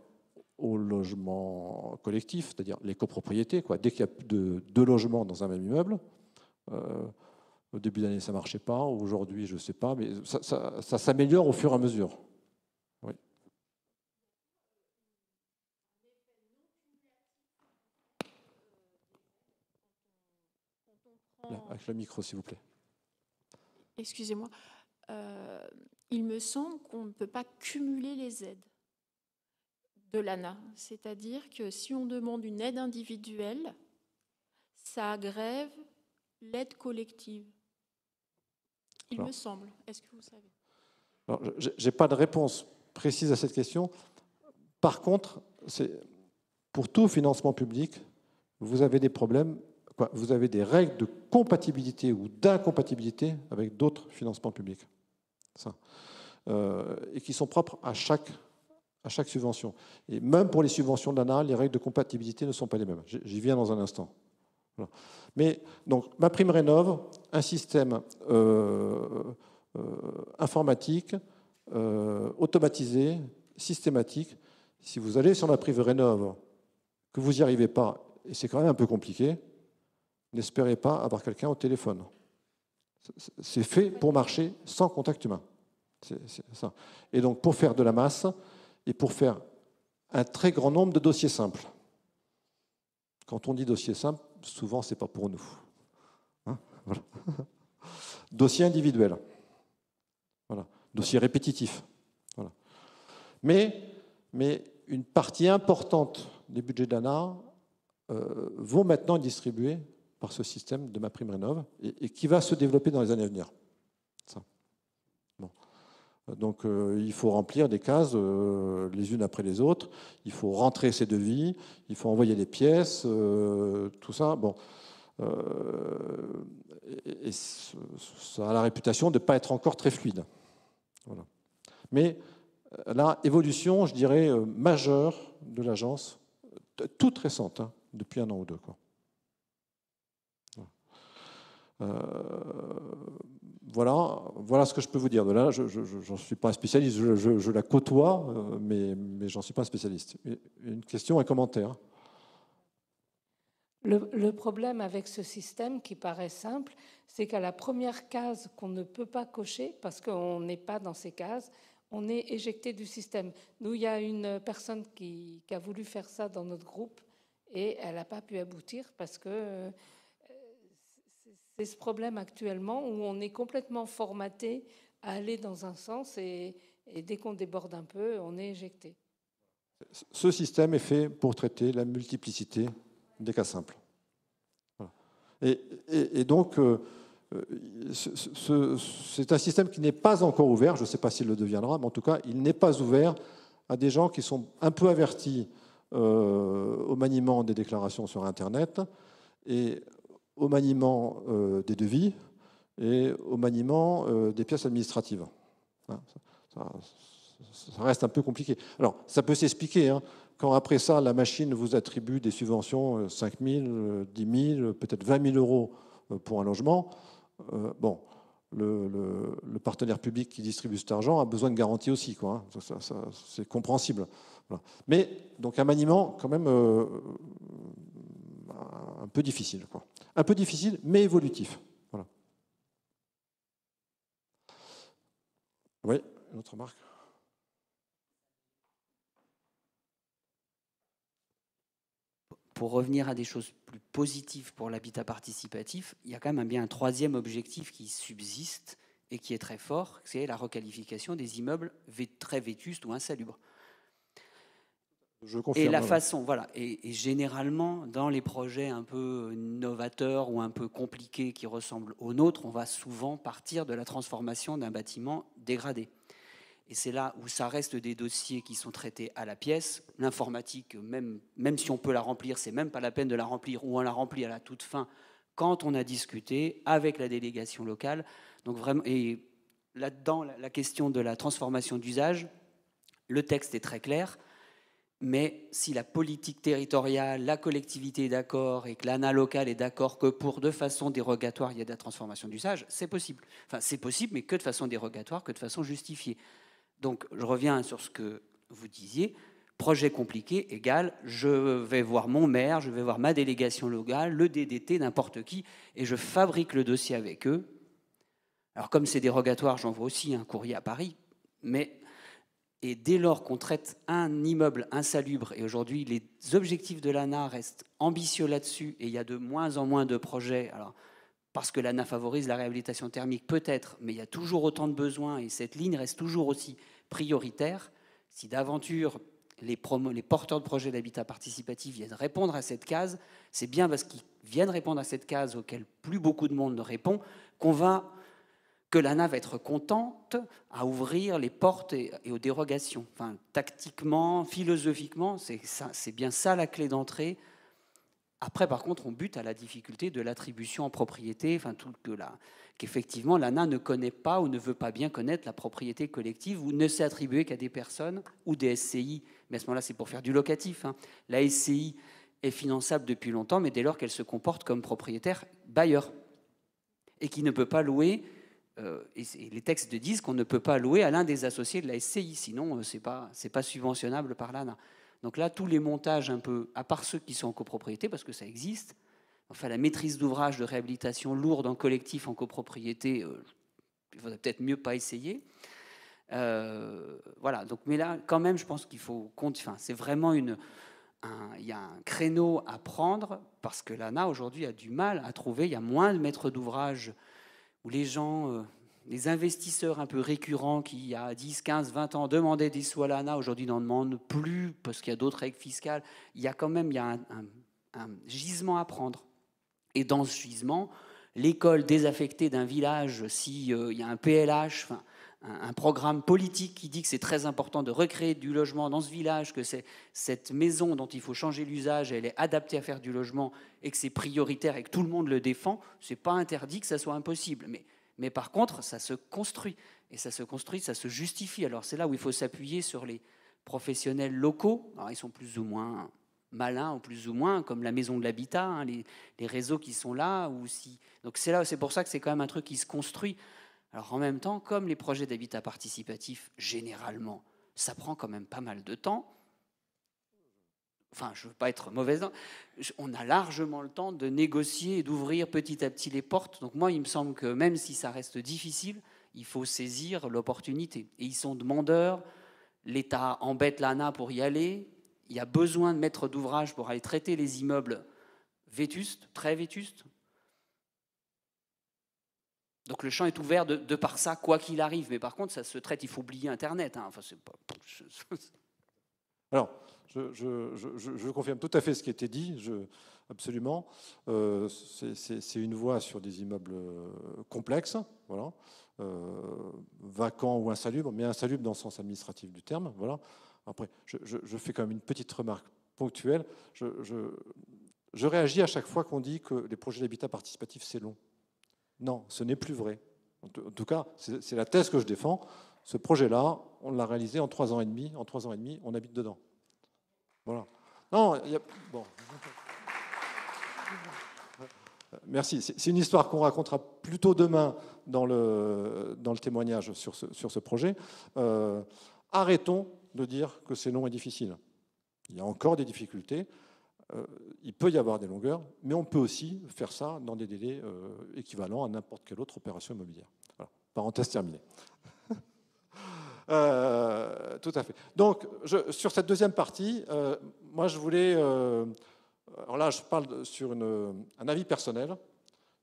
aux logements collectifs, c'est-à-dire les copropriétés, quoi. Dès qu'il y a plus de 2 logements dans un même immeuble. Au début d'année, ça ne marchait pas. Aujourd'hui, je ne sais pas, mais ça s'améliore au fur et à mesure. Oui. Avec le micro, s'il vous plaît. Excusez-moi. Il me semble qu'on ne peut pas cumuler les aides de l'ANA. C'est-à-dire que si on demande une aide individuelle, ça agrève l'aide collective. Il me semble. Est-ce que vous savez? Je n'ai pas de réponse précise à cette question. Par contre, pour tout financement public, vous avez des problèmes, vous avez des règles de compatibilité ou d'incompatibilité avec d'autres financements publics. Ça. Et qui sont propres à chaque subvention. Et même pour les subventions de l'ANA, les règles de compatibilité ne sont pas les mêmes. J'y viens dans un instant. Voilà. Mais donc, MaPrimeRénov', un système informatique, automatisé, systématique. Si vous allez sur MaPrimeRénov', que vous n'y arrivez pas, et c'est quand même un peu compliqué, n'espérez pas avoir quelqu'un au téléphone. C'est fait pour marcher sans contact humain. C'est ça. Et donc, pour faire de la masse et pour faire un très grand nombre de dossiers simples. Quand on dit dossier simple, souvent, ce n'est pas pour nous. Hein, voilà. Dossier individuel. Voilà. Dossier répétitif. Voilà. Mais une partie importante des budgets d'ANA vont maintenant être distribués par ce système de MaPrimeRénov' et qui va se développer dans les années à venir. Ça. Bon. Donc il faut remplir des cases les unes après les autres, il faut rentrer ses devis, il faut envoyer des pièces, tout ça. Bon. Et ça a la réputation de ne pas être encore très fluide. Voilà. Mais la évolution, je dirais, majeure de l'agence, toute récente, hein, depuis 1 an ou 2. Quoi. Voilà ce que je peux vous dire. De là, je n'en suis pas un spécialiste, je la côtoie, mais j'en suis pas un spécialiste. Une question, un commentaire. Le problème avec ce système qui paraît simple, c'est qu'à la première case qu'on ne peut pas cocher, parce qu'on n'est pas dans ces cases, on est éjecté du système. Nous, il y a une personne qui a voulu faire ça dans notre groupe et elle n'a pas pu aboutir parce que c'est ce problème actuellement où on est complètement formaté à aller dans un sens et dès qu'on déborde un peu, on est éjecté. Ce système est fait pour traiter la multiplicité des cas simples. Voilà. Et donc, c'est un système qui n'est pas encore ouvert, je ne sais pas s'il le deviendra, mais en tout cas, il n'est pas ouvert à des gens qui sont un peu avertis au maniement des déclarations sur Internet et au maniement des devis et au maniement des pièces administratives. Ça reste un peu compliqué. Alors, ça peut s'expliquer. Hein, quand après ça, la machine vous attribue des subventions 5 000, 10 000, peut-être 20 000 euros pour un logement, bon, le partenaire public qui distribue cet argent a besoin de garantie aussi. Quoi, hein. C'est compréhensible. Voilà. Mais donc un maniement quand même un peu difficile. Quoi. Un peu difficile, mais évolutif. Voilà. Oui, une autre remarque. Pour revenir à des choses plus positives pour l'habitat participatif, il y a quand même bien un troisième objectif qui subsiste et qui est très fort, c'est la requalification des immeubles très vétustes ou insalubres. Je confirme. Et la façon, voilà, et généralement, dans les projets un peu novateurs ou un peu compliqués qui ressemblent aux nôtres, on va souvent partir de la transformation d'un bâtiment dégradé. Et c'est là où ça reste des dossiers qui sont traités à la pièce. L'informatique, même si on peut la remplir, c'est même pas la peine de la remplir, ou on la remplit à la toute fin quand on a discuté avec la délégation locale. Donc vraiment, et là-dedans, la question de la transformation d'usage, le texte est très clair. Mais si la politique territoriale, la collectivité est d'accord et que l'ANA locale est d'accord que pour de façon dérogatoire, il y a de la transformation d'usage, c'est possible. Enfin, c'est possible, mais que de façon dérogatoire, que de façon justifiée. Donc, je reviens sur ce que vous disiez. Projet compliqué égale, je vais voir mon maire, je vais voir ma délégation locale, le DDT, n'importe qui, et je fabrique le dossier avec eux. Alors, comme c'est dérogatoire, j'envoie aussi un courrier à Paris, mais... Et dès lors qu'on traite un immeuble insalubre, et aujourd'hui les objectifs de l'ANA restent ambitieux là-dessus, et il y a de moins en moins de projets, alors parce que l'ANA favorise la réhabilitation thermique, peut-être, mais il y a toujours autant de besoins et cette ligne reste toujours aussi prioritaire. Si d'aventure les porteurs de projets d'habitat participatif viennent répondre à cette case, c'est bien parce qu'ils viennent répondre à cette case auquel plus beaucoup de monde ne répond que l'ANA va être contente à ouvrir les portes et aux dérogations. Enfin, tactiquement, philosophiquement, c'est bien ça la clé d'entrée. Après, par contre, on bute à la difficulté de l'attribution en propriété, enfin, qu'effectivement l'ANA ne connaît pas ou ne veut pas bien connaître la propriété collective ou ne sait attribuer qu'à des personnes ou des SCI. Mais à ce moment-là, c'est pour faire du locatif. La SCI est finançable depuis longtemps, mais dès lors qu'elle se comporte comme propriétaire bailleur et qui ne peut pas louer. Et les textes disent qu'on ne peut pas louer à l'un des associés de la SCI, sinon c'est pas subventionnable par l'ANA. Donc là, tous les montages un peu, à part ceux qui sont en copropriété, parce que ça existe, enfin la maîtrise d'ouvrage de réhabilitation lourde en collectif, en copropriété, il faudrait peut-être mieux pas essayer. Voilà, donc, mais là, quand même, je pense qu'il faut... Enfin, c'est vraiment il y a un créneau à prendre, parce que l'ANA, aujourd'hui, a du mal à trouver, il y a moins de maîtres d'ouvrage où les gens... les investisseurs un peu récurrents qui, il y a 10, 15, 20 ans, demandaient des sous à l'ANA, aujourd'hui n'en demandent plus parce qu'il y a d'autres règles fiscales. Il y a quand même un gisement à prendre. Et dans ce gisement, l'école désaffectée d'un village, s'il y a un PLH, enfin, un programme politique qui dit que c'est très important de recréer du logement dans ce village, que c'est cette maison dont il faut changer l'usage, elle est adaptée à faire du logement et que c'est prioritaire et que tout le monde le défend, c'est pas interdit que ça soit impossible. Mais par contre, ça se construit. Et ça se construit, ça se justifie. Alors c'est là où il faut s'appuyer sur les professionnels locaux. Alors ils sont plus ou moins malins, ou plus ou moins, comme la maison de l'habitat, les réseaux qui sont là. Donc c'est pour ça que c'est quand même un truc qui se construit. Alors en même temps, comme les projets d'habitat participatif, généralement, ça prend quand même pas mal de temps. Enfin, je ne veux pas être mauvaise, on a largement le temps de négocier et d'ouvrir petit à petit les portes. Donc moi, il me semble que même si ça reste difficile, il faut saisir l'opportunité. Et ils sont demandeurs, l'État embête l'ANA pour y aller, il y a besoin de maîtres d'ouvrage pour aller traiter les immeubles vétustes, très vétustes. Donc le champ est ouvert de par ça, quoi qu'il arrive. Mais par contre, ça se traite, il faut oublier Internet. Enfin, c'est pas... Alors... Je confirme tout à fait ce qui a été dit, absolument. C'est une voie sur des immeubles complexes, voilà, vacants ou insalubres, mais insalubres dans le sens administratif du terme. Voilà. Après, je fais quand même une petite remarque ponctuelle. Je réagis à chaque fois qu'on dit que les projets d'habitat participatif, c'est long. Non, ce n'est plus vrai. En tout cas, c'est la thèse que je défends. Ce projet-là, on l'a réalisé en 3 ans et demi. En 3 ans et demi, on habite dedans. Voilà. Non, bon. Merci. C'est une histoire qu'on racontera plutôt demain dans le témoignage sur ce projet. Arrêtons de dire que c'est long et difficile. Il y a encore des difficultés. Il peut y avoir des longueurs, mais on peut aussi faire ça dans des délais équivalents à n'importe quelle autre opération immobilière. Voilà. Parenthèse terminée. Tout à fait. Donc, sur cette deuxième partie, moi, je voulais... alors là, je parle sur un avis personnel,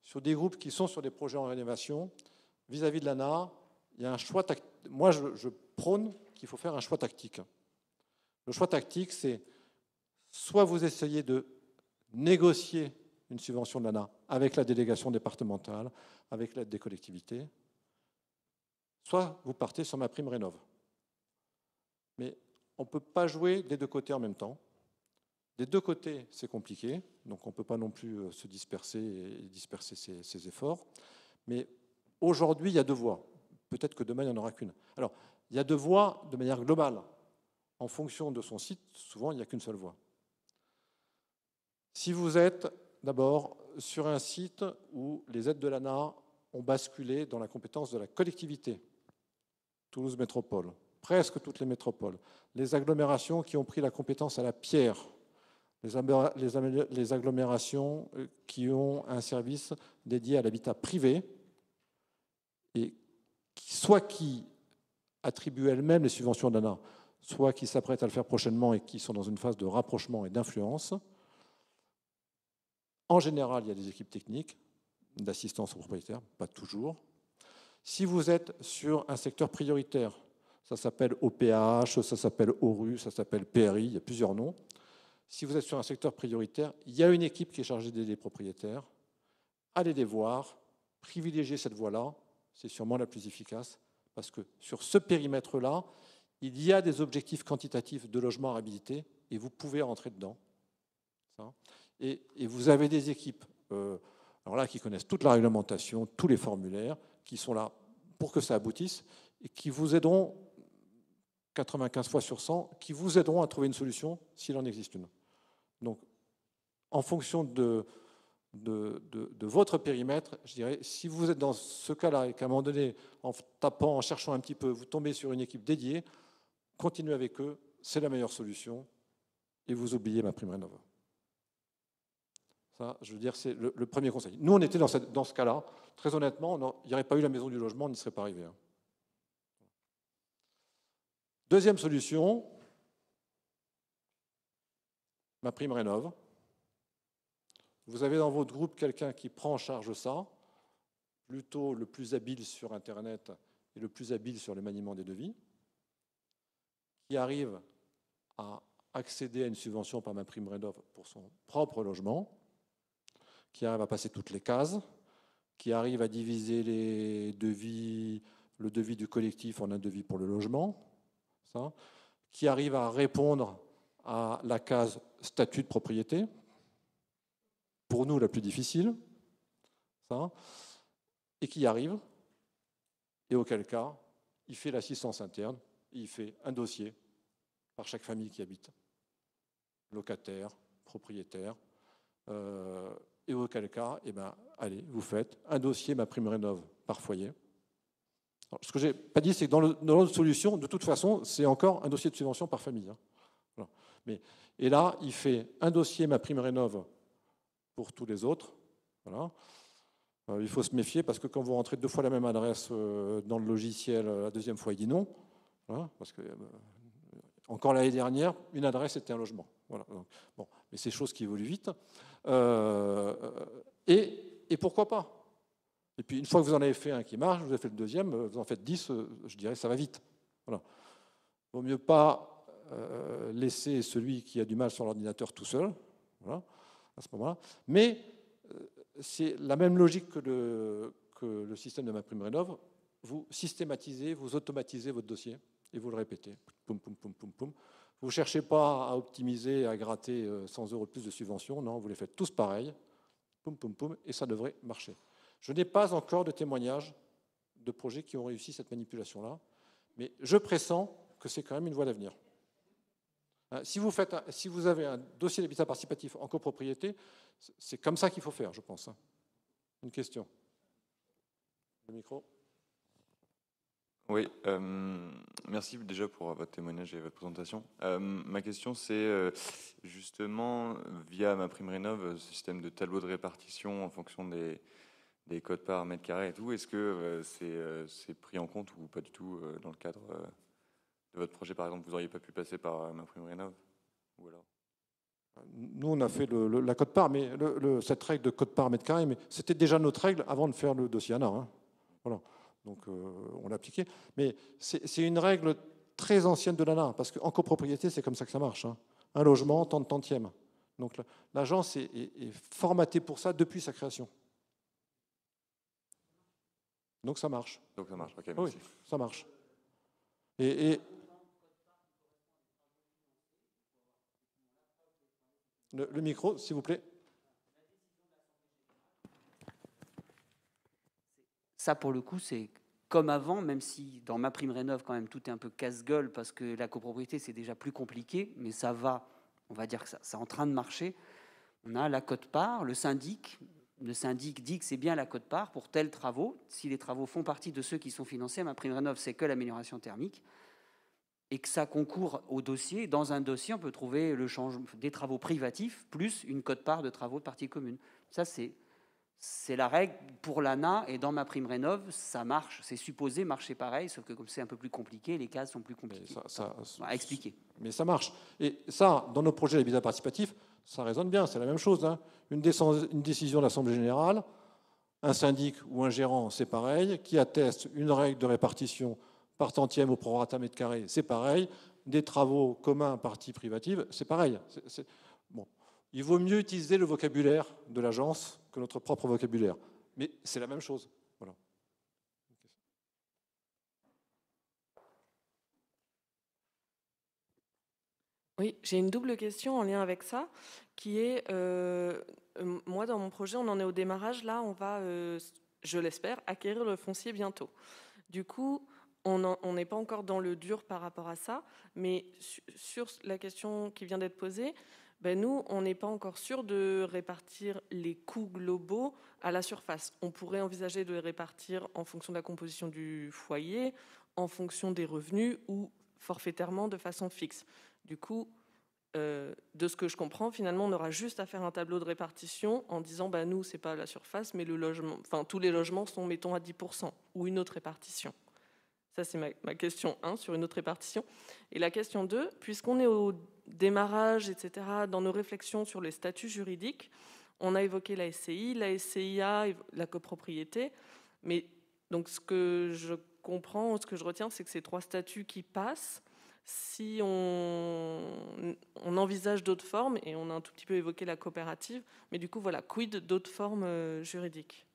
sur des groupes qui sont sur des projets en rénovation. Vis-à-vis de l'ANA, il y a un choix tactique. Moi, je prône qu'il faut faire un choix tactique. Le choix tactique, c'est soit vous essayez de négocier une subvention de l'ANA avec la délégation départementale, avec l'aide des collectivités, soit vous partez sur ma prime rénov'. Mais on ne peut pas jouer des deux côtés en même temps. Des deux côtés, c'est compliqué, donc on ne peut pas non plus se disperser et disperser ses efforts. Mais aujourd'hui, il y a 2 voies. Peut-être que demain, il n'y en aura qu'une. Alors, il y a 2 voies de manière globale. En fonction de son site, souvent, il n'y a qu'une seule voie. Si vous êtes d'abord sur un site où les aides de l'ANA ont basculé dans la compétence de la collectivité, Toulouse Métropole, presque toutes les métropoles, les agglomérations qui ont pris la compétence à la pierre, les agglomérations qui ont un service dédié à l'habitat privé, et soit qui attribuent elles-mêmes les subventions de l'ANA, soit qui s'apprêtent à le faire prochainement et qui sont dans une phase de rapprochement et d'influence. En général, il y a des équipes techniques, d'assistance aux propriétaires, pas toujours. Si vous êtes sur un secteur prioritaire, ça s'appelle OPH, ça s'appelle ORU, ça s'appelle PRI, il y a plusieurs noms. Si vous êtes sur un secteur prioritaire, il y a une équipe qui est chargée d'aider les propriétaires. Allez les voir, privilégiez cette voie-là, c'est sûrement la plus efficace, parce que sur ce périmètre-là, il y a des objectifs quantitatifs de logement à réhabiliter et vous pouvez rentrer dedans. Et vous avez des équipes alors là, qui connaissent toute la réglementation, tous les formulaires, qui sont là pour que ça aboutisse et qui vous aideront, 95 fois sur 100, qui vous aideront à trouver une solution s'il en existe une. Donc, en fonction de votre périmètre, je dirais, si vous êtes dans ce cas-là et qu'à un moment donné, en tapant, en cherchant un petit peu, vous tombez sur une équipe dédiée, continuez avec eux, c'est la meilleure solution et vous oubliez MaPrimeRénov'. Ça, je veux dire, c'est le premier conseil. Nous, on était dans ce cas-là. Très honnêtement, il n'y aurait pas eu la maison du logement, on n'y serait pas arrivé. Deuxième solution, MaPrimeRénov'. Vous avez dans votre groupe quelqu'un qui prend en charge ça, plutôt le plus habile sur Internet et le plus habile sur le maniement des devis, qui arrive à accéder à une subvention par MaPrimeRénov' pour son propre logement, qui arrive à passer toutes les cases, qui arrive à diviser le devis du collectif en un devis pour le logement, qui arrive à répondre à la case statut de propriété, pour nous la plus difficile, et qui arrive, et auquel cas, il fait l'assistance interne, il fait un dossier par chaque famille qui habite, locataire, propriétaire, et auquel cas, allez, vous faites un dossier MaPrimeRénov' par foyer. Alors, ce que je n'ai pas dit, c'est que dans l'autre solution, de toute façon, c'est encore un dossier de subvention par famille. Voilà. Et là, il fait un dossier MaPrimeRénov' pour tous les autres. Voilà. Il faut se méfier parce que quand vous rentrez 2 fois la même adresse dans le logiciel, la deuxième fois, il dit non. Voilà, parce que, encore l'année dernière, une adresse était un logement. Voilà. Donc, bon, mais c'est des choses qui évoluent vite. Et pourquoi pas? Et puis, une fois que vous en avez fait un qui marche, vous avez fait le deuxième, vous en faites 10, je dirais, ça va vite. Voilà. Il vaut mieux pas laisser celui qui a du mal sur l'ordinateur tout seul, voilà, à ce moment-là. Mais c'est la même logique que le système de MaPrimeRénov'. Vous systématisez, vous automatisez votre dossier et vous le répétez. Poum, poum, poum, poum, poum. Vous ne cherchez pas à optimiser, à gratter 100 € de plus de subventions. Non, vous les faites tous pareils. Poum, poum, poum, et ça devrait marcher. Je n'ai pas encore de témoignages de projets qui ont réussi cette manipulation-là, mais je pressens que c'est quand même une voie d'avenir. Si vous avez un dossier d'habitat participatif en copropriété, c'est comme ça qu'il faut faire, je pense. Une question. Le micro. Oui, merci déjà pour votre témoignage et votre présentation. Ma question, c'est justement, via MaPrimeRénov', système de tableau de répartition en fonction des codes par mètre carré et tout, est-ce que c'est pris en compte ou pas du tout dans le cadre de votre projet? Par exemple, vous n'auriez pas pu passer par MaPrimeRénov'? Ou alors? Nous, on a fait la cote-part, mais cette règle de cote-part mètre carré, mais c'était déjà notre règle avant de faire le dossier ANA. Hein. Voilà. Donc, on l'a appliqué. Mais c'est une règle très ancienne de l'ANA, parce qu'en copropriété, c'est comme ça que ça marche. Hein. Un logement, tant de tantième. Donc, l'agence est formatée pour ça depuis sa création. Donc, ça marche. Donc, ça marche, ok, merci. Oui, ça marche. Le micro, s'il vous plaît. Ça, pour le coup, c'est comme avant, même si dans MaPrimeRénov', quand même, tout est un peu casse-gueule parce que la copropriété, c'est déjà plus compliqué, mais ça va, on va dire que ça, c'est en train de marcher. On a la quote-part, le syndic dit que c'est bien la quote-part pour tels travaux. Si les travaux font partie de ceux qui sont financés à MaPrimeRénov', c'est que l'amélioration thermique. Et que ça concourt au dossier. Dans un dossier, on peut trouver des travaux privatifs plus une quote-part de travaux de partie commune. Ça, c'est la règle pour l'ANA, et dans MaPrimeRénov', ça marche. C'est supposé marcher pareil, sauf que comme c'est un peu plus compliqué, les cases sont plus compliquées à expliquer. Mais ça marche. Et ça, dans nos projets d'habitat participatif, ça résonne bien, c'est la même chose. Hein. Une décision de l'Assemblée générale, un syndic ou un gérant, c'est pareil. Qui atteste une règle de répartition par tantième au prorata mètre carré, c'est pareil. Des travaux communs partie privative, c'est pareil. Bon. Il vaut mieux utiliser le vocabulaire de l'agence que notre propre vocabulaire. Mais c'est la même chose. Voilà. Oui, j'ai une double question en lien avec ça, qui est, moi dans mon projet, on en est au démarrage, là on va, je l'espère, acquérir le foncier bientôt. Du coup, on n'est pas encore dans le dur par rapport à ça, mais sur la question qui vient d'être posée, ben nous, on n'est pas encore sûr de répartir les coûts globaux à la surface. On pourrait envisager de les répartir en fonction de la composition du foyer, en fonction des revenus ou forfaitairement de façon fixe. Du coup, de ce que je comprends, finalement, on aura juste à faire un tableau de répartition en disant, bah, nous, c'est pas la surface, mais le logement, enfin, tous les logements sont, mettons, à 10%, ou une autre répartition. Ça, c'est ma question 1 sur une autre répartition. Et la question 2, puisqu'on est au démarrage, etc., dans nos réflexions sur les statuts juridiques, on a évoqué la SCI, la SCIA, la copropriété, mais donc ce que je comprends, ce que je retiens, c'est que ces 3 statuts qui passent, si on envisage d'autres formes, et on a un tout petit peu évoqué la coopérative, mais du coup, voilà, quid d'autres formes juridiques?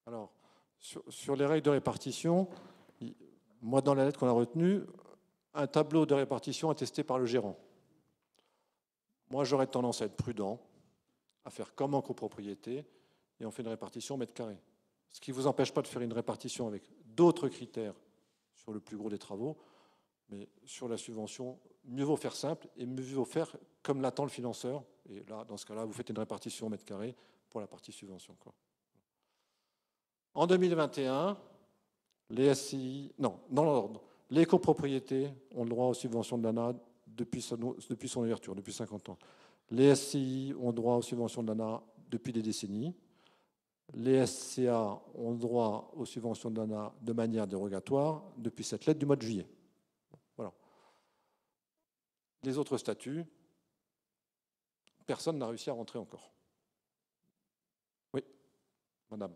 Alors, sur les règles de répartition, moi, dans la lettre qu'on a retenue, un tableau de répartition attesté par le gérant. Moi, j'aurais tendance à être prudent, à faire comme en copropriété, et on fait une répartition au mètre carré. Ce qui ne vous empêche pas de faire une répartition avec d'autres critères sur le plus gros des travaux, mais sur la subvention, mieux vaut faire simple et mieux vaut faire comme l'attend le financeur. Et là, dans ce cas-là, vous faites une répartition au mètre carré pour la partie subvention, quoi. En 2021, les SCI, non, dans l'ordre, les copropriétés ont le droit aux subventions de l'ANA depuis son ouverture, depuis 50 ans. Les SCI ont droit aux subventions de l'ANA depuis des décennies. Les SCA ont droit aux subventions de l'ANA de manière dérogatoire depuis cette lettre du mois de juillet. Voilà. Les autres statuts, personne n'a réussi à rentrer encore. Oui, madame.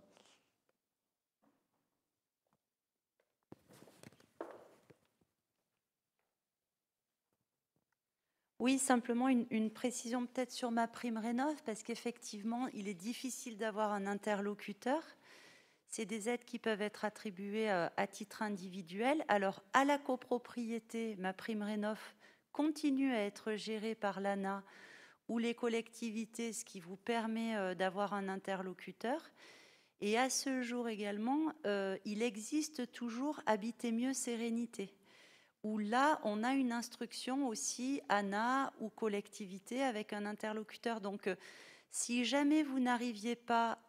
Oui, simplement une précision peut-être sur ma prime rénov, parce qu'effectivement, il est difficile d'avoir un interlocuteur. C'est des aides qui peuvent être attribuées à titre individuel. Alors, à la copropriété, ma prime rénov continue à être gérée par l'ANA ou les collectivités, ce qui vous permet d'avoir un interlocuteur. Et à ce jour également, il existe toujours Habiter mieux sérénité, où là, on a une instruction aussi, ANA ou collectivité, avec un interlocuteur. Donc, si jamais vous n'arriviez pas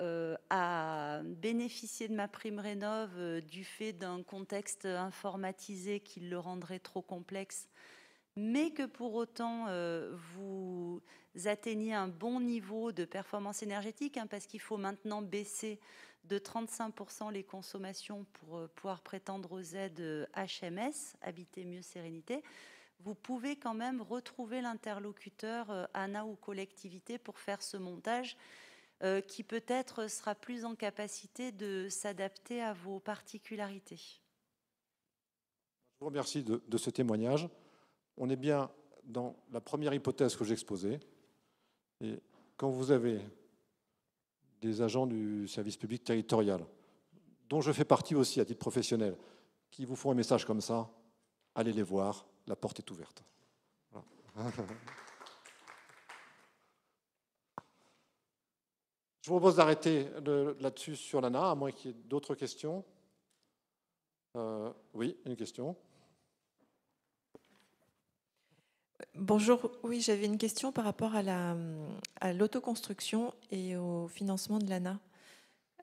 à bénéficier de ma prime rénov du fait d'un contexte informatisé qui le rendrait trop complexe, mais que pour autant vous atteignez un bon niveau de performance énergétique, parce qu'il faut maintenant baisser de 35% les consommations pour pouvoir prétendre aux aides HMS, Habiter mieux sérénité, vous pouvez quand même retrouver l'interlocuteur ANA ou collectivité pour faire ce montage qui peut-être sera plus en capacité de s'adapter à vos particularités. Je vous remercie de ce témoignage. On est bien dans la première hypothèse que j'exposais. Et quand vous avez des agents du service public territorial, dont je fais partie aussi à titre professionnel, qui vous font un message comme ça, allez les voir, la porte est ouverte. Voilà. Je vous propose d'arrêter là-dessus sur l'ANA, à moins qu'il y ait d'autres questions. Oui, une question. Bonjour, oui, j'avais une question par rapport à l'autoconstruction et au financement de l'ANA.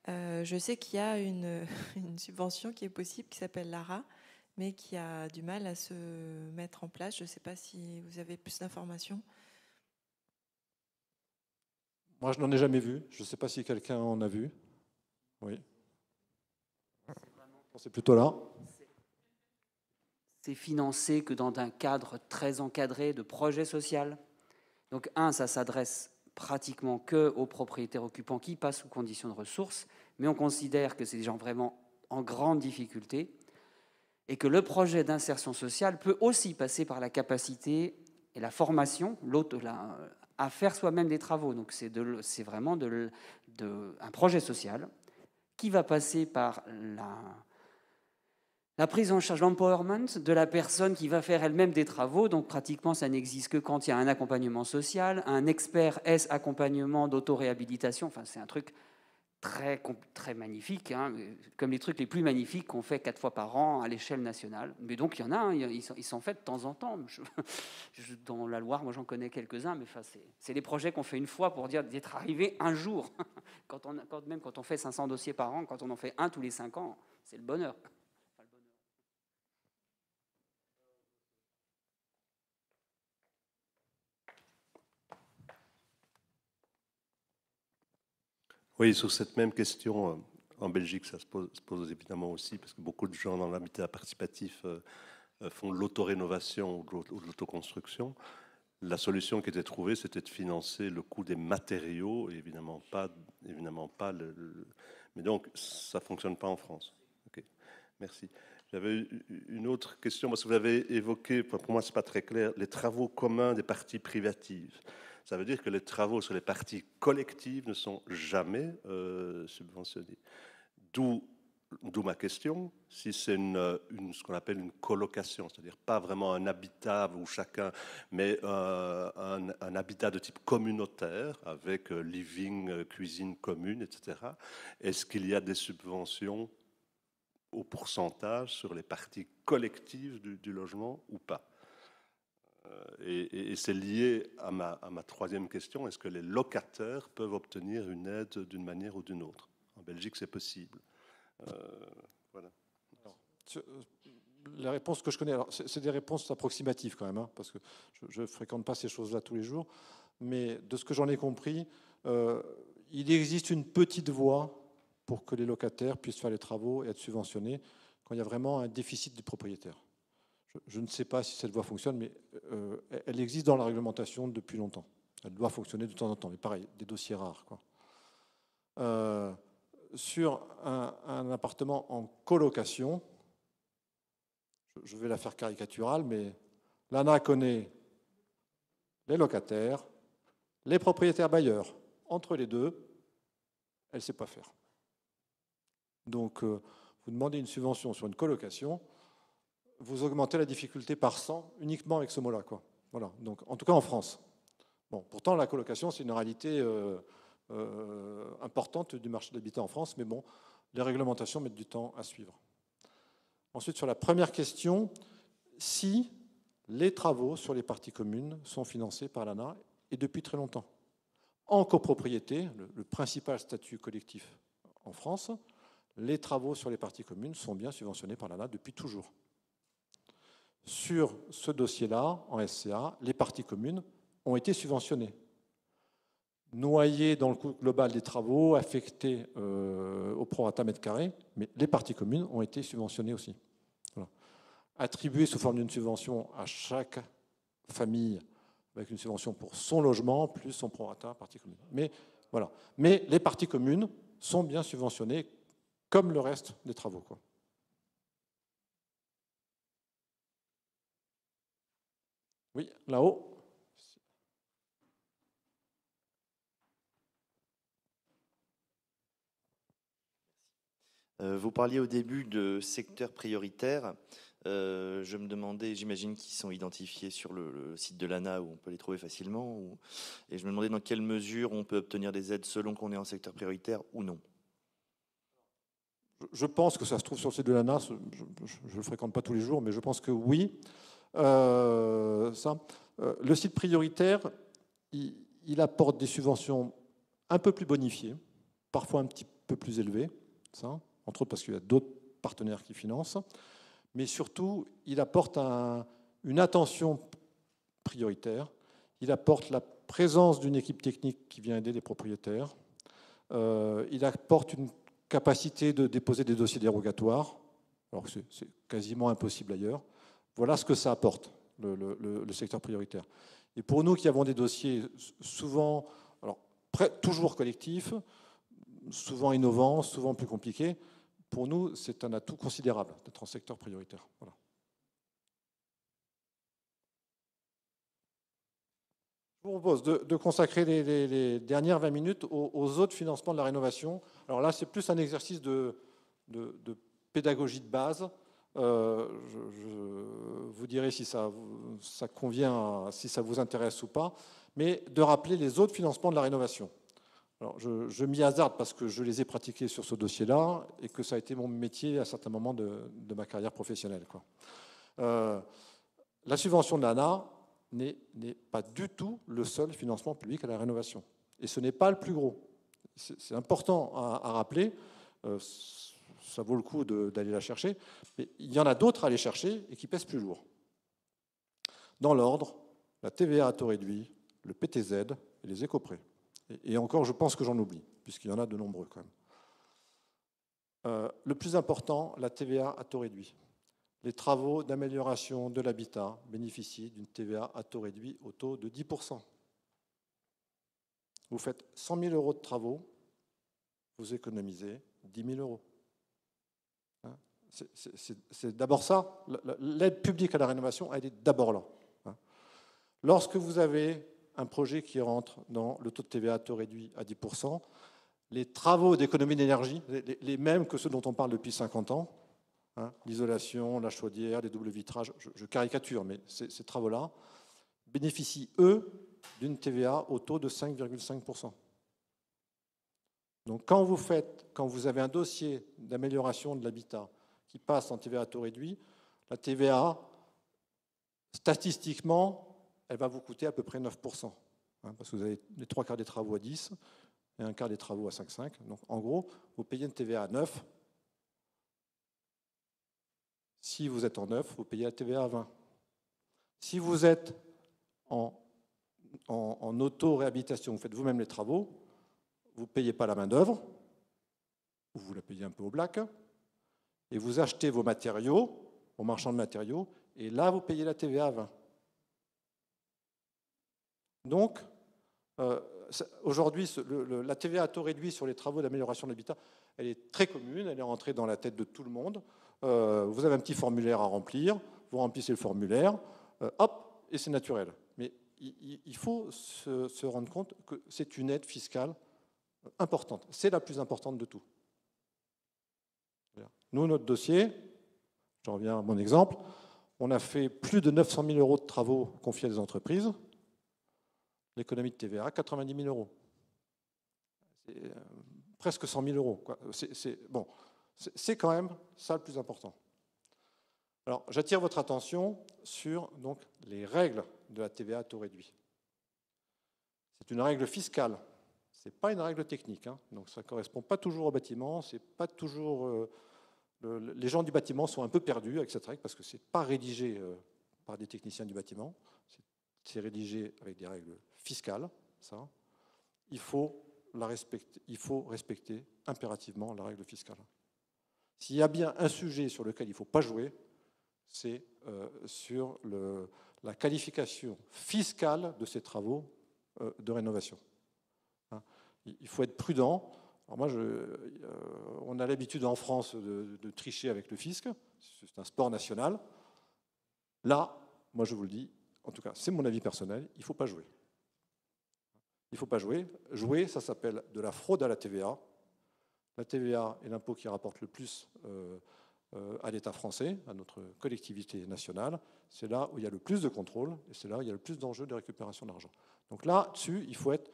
Je sais qu'il y a une subvention qui est possible, qui s'appelle l'ARA, mais qui a du mal à se mettre en place. Je ne sais pas si vous avez plus d'informations. Moi, je n'en ai jamais vu. Je ne sais pas si quelqu'un en a vu. Oui. C'est plutôt là. C'est financé que dans un cadre très encadré de projet social. Donc, ça s'adresse pratiquement que aux propriétaires occupants qui passent sous conditions de ressources, mais on considère que c'est des gens vraiment en grande difficulté et que le projet d'insertion sociale peut aussi passer par la capacité et la formation à faire soi-même des travaux. Donc c'est vraiment un projet social qui va passer par la prise en charge, l'empowerment de la personne qui va faire elle-même des travaux. Donc pratiquement, ça n'existe que quand il y a un accompagnement social, un expert accompagnement d'autoréhabilitation. Enfin, c'est un truc très, très magnifique, hein, comme les trucs les plus magnifiques qu'on fait 4 fois par an à l'échelle nationale. Mais donc, il y en a, hein, ils s'en fait de temps en temps. Dans la Loire, moi, j'en connais quelques-uns, mais enfin, c'est les projets qu'on fait une fois pour dire d'être arrivé un jour. Même quand on fait 500 dossiers par an, quand on en fait un tous les 5 ans, c'est le bonheur. Oui, sur cette même question, en Belgique, ça se pose évidemment aussi, parce que beaucoup de gens dans l'habitat participatif font de l'autorénovation ou de l'autoconstruction. La solution qui était trouvée, c'était de financer le coût des matériaux, et évidemment pas mais donc, ça ne fonctionne pas en France. Okay. Merci. J'avais une autre question, parce que vous avez évoqué, pour moi, ce n'est pas très clair, les travaux communs des parties privatives. Ça veut dire que les travaux sur les parties collectives ne sont jamais subventionnés. D'où ma question, si c'est ce qu'on appelle une colocation, c'est-à-dire pas vraiment un habitat où chacun, mais un habitat de type communautaire, avec living, cuisine commune, etc. Est-ce qu'il y a des subventions au pourcentage sur les parties collectives du logement ou pas? Et c'est lié à ma troisième question. Est-ce que les locataires peuvent obtenir une aide d'une manière ou d'une autre? En Belgique, c'est possible. Voilà. Alors, les réponses que je connais, c'est des réponses approximatives quand même, hein, parce que je ne fréquente pas ces choses-là tous les jours. Mais de ce que j'en ai compris, il existe une petite voie pour que les locataires puissent faire les travaux et être subventionnés quand il y a vraiment un déficit du propriétaire. Je ne sais pas si cette voie fonctionne, mais elle existe dans la réglementation depuis longtemps. Elle doit fonctionner de temps en temps, mais pareil, des dossiers rares, quoi. Sur un appartement en colocation, je vais la faire caricaturale, mais l'ANA connaît les locataires, les propriétaires bailleurs. Entre les deux, elle ne sait pas faire. Donc, vous demandez une subvention sur une colocation, vous augmentez la difficulté par 100 uniquement avec ce mot-là, quoi. Voilà. Donc, en tout cas en France. Bon, pourtant, la colocation, c'est une réalité importante du marché de l'habitat en France, mais bon, les réglementations mettent du temps à suivre. Ensuite, sur la première question, si les travaux sur les parties communes sont financés par l'ANA, et depuis très longtemps. En copropriété, le principal statut collectif en France, les travaux sur les parties communes sont bien subventionnés par l'ANA depuis toujours. Sur ce dossier-là, en SCA, les parties communes ont été subventionnées. Noyées dans le coût global des travaux, affectées au prorata mètre carré, mais les parties communes ont été subventionnées aussi. Voilà. Attribuées sous forme d'une subvention à chaque famille, avec une subvention pour son logement, plus son prorata partie commune. Mais, voilà. Mais les parties communes sont bien subventionnées, comme le reste des travaux, quoi. Oui, là-haut. Vous parliez au début de secteurs prioritaires. Je me demandais, j'imagine qu'ils sont identifiés sur le site de l'ANA où on peut les trouver facilement. Et je me demandais dans quelle mesure on peut obtenir des aides selon qu'on est en secteur prioritaire ou non. Je pense que ça se trouve sur le site de l'ANA. Je ne le fréquente pas tous les jours, mais je pense que oui. Le site prioritaire, il apporte des subventions un peu plus bonifiées, parfois un petit peu plus élevées, ça, entre autres parce qu'il y a d'autres partenaires qui financent, mais surtout, il apporte une attention prioritaire, il apporte la présence d'une équipe technique qui vient aider les propriétaires, il apporte une capacité de déposer des dossiers dérogatoires, alors que c'est quasiment impossible ailleurs. Voilà ce que ça apporte, le secteur prioritaire. Et pour nous qui avons des dossiers souvent, alors toujours collectifs, souvent innovants, souvent plus compliqués. Pour nous, c'est un atout considérable d'être en secteur prioritaire. Voilà. Je vous propose de consacrer les dernières 20 minutes aux autres financements de la rénovation. Alors là, c'est plus un exercice de pédagogie de base. Je vous dirai si ça convient, si ça vous intéresse ou pas, mais de rappeler les autres financements de la rénovation. Alors, je m'y hasarde parce que je les ai pratiqués sur ce dossier-là et que ça a été mon métier à certains moments de ma carrière professionnelle, quoi. La subvention de l'ANA n'est pas du tout le seul financement public à la rénovation. Et ce n'est pas le plus gros. C'est important à rappeler. Ça vaut le coup d'aller la chercher. Mais il y en a d'autres à aller chercher et qui pèsent plus lourd. Dans l'ordre, la TVA à taux réduit, le PTZ et les écoprêts. Et encore, je pense que j'en oublie, puisqu'il y en a de nombreux quand même. Le plus important, la TVA à taux réduit. Les travaux d'amélioration de l'habitat bénéficient d'une TVA à taux réduit au taux de 10%. Vous faites 100 000 € de travaux, vous économisez 10 000 €. C'est d'abord ça. L'aide publique à la rénovation, elle est d'abord là. Lorsque vous avez un projet qui rentre dans le taux de TVA à taux réduit à 10%, les travaux d'économie d'énergie, les mêmes que ceux dont on parle depuis 50 ans, l'isolation, la chaudière, les doubles vitrages, je caricature, mais ces travaux-là bénéficient, eux, d'une TVA au taux de 5,5%. Donc quand vous avez un dossier d'amélioration de l'habitat qui passe en TVA à taux réduit, la TVA, statistiquement, elle va vous coûter à peu près 9%, parce que vous avez les 3 quarts des travaux à 10 et un quart des travaux à 5,5. Donc en gros, vous payez une TVA à 9. Si vous êtes en 9, vous payez la TVA à 20. Si vous êtes en auto-réhabilitation, vous faites vous-même les travaux, vous ne payez pas la main-d'œuvre, ou vous la payez un peu au black, et vous achetez vos matériaux, au marchand de matériaux, et là, vous payez la TVA à 20. Donc, aujourd'hui, la TVA à taux réduit sur les travaux d'amélioration de l'habitat, elle est très commune, elle est rentrée dans la tête de tout le monde. Vous avez un petit formulaire à remplir, vous remplissez le formulaire, hop, et c'est naturel. Mais il faut se rendre compte que c'est une aide fiscale importante. C'est la plus importante de tout. Nous, notre dossier, j'en reviens à mon exemple, on a fait plus de 900 000 € de travaux confiés à des entreprises. L'économie de TVA, 90 000 €. C'est presque 100 000 €. C'est quand même ça le plus important. Alors, j'attire votre attention sur donc, les règles de la TVA à taux réduit. C'est une règle fiscale, ce n'est pas une règle technique. Donc, ça ne correspond pas toujours au bâtiment, c'est pas toujours... les gens du bâtiment sont un peu perdus avec cette règle parce que ce n'est pas rédigé par des techniciens du bâtiment, c'est rédigé avec des règles fiscales. Ça. Il faut respecter impérativement la règle fiscale. S'il y a bien un sujet sur lequel il ne faut pas jouer, c'est sur la qualification fiscale de ces travaux de rénovation. Il faut être prudent. Alors moi, on a l'habitude en France de tricher avec le fisc, c'est un sport national. Là, moi je vous le dis, en tout cas c'est mon avis personnel, il ne faut pas jouer. Il ne faut pas jouer. Jouer, ça s'appelle de la fraude à la TVA. La TVA est l'impôt qui rapporte le plus à l'État français, à notre collectivité nationale. C'est là où il y a le plus de contrôle et c'est là où il y a le plus d'enjeux de récupération d'argent. Donc là-dessus, il faut être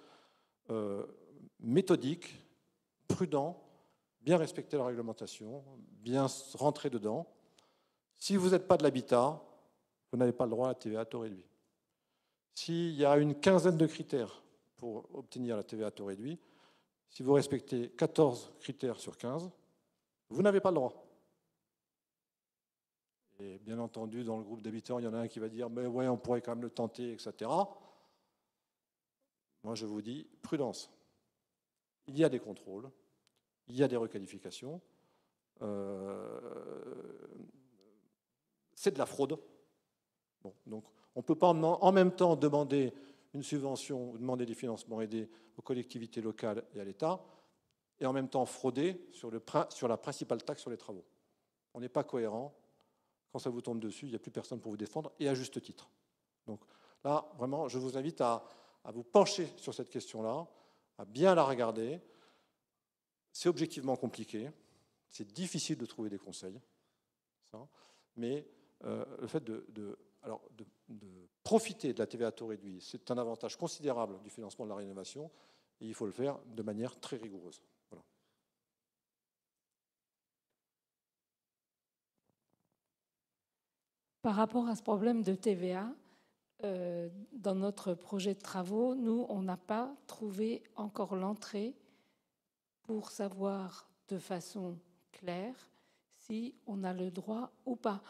méthodique, prudent, bien respecter la réglementation, bien rentrer dedans. Si vous n'êtes pas de l'habitat, vous n'avez pas le droit à la TVA à taux réduit. S'il y a une quinzaine de critères pour obtenir la TVA à taux réduit, si vous respectez 14 critères sur 15, vous n'avez pas le droit. Et bien entendu, dans le groupe d'habitants, il y en a un qui va dire « mais ouais, on pourrait quand même le tenter, etc. » Moi, je vous dis, prudence. Il y a des contrôles, il y a des requalifications. C'est de la fraude. Bon, donc, on ne peut pas en même temps demander une subvention ou demander des financements aidés aux collectivités locales et à l'État et en même temps frauder sur la principale taxe sur les travaux. On n'est pas cohérent. Quand ça vous tombe dessus, il n'y a plus personne pour vous défendre, et à juste titre. Donc là, vraiment, je vous invite à vous pencher sur cette question-là, à bien la regarder. C'est objectivement compliqué, c'est difficile de trouver des conseils, ça, mais le fait de profiter de la TVA à taux réduit, c'est un avantage considérable du financement de la rénovation, et il faut le faire de manière très rigoureuse. Voilà. Par rapport à ce problème de TVA, dans notre projet de travaux, nous, on n'a pas trouvé encore l'entrée pour savoir de façon claire si on a le droit ou pas.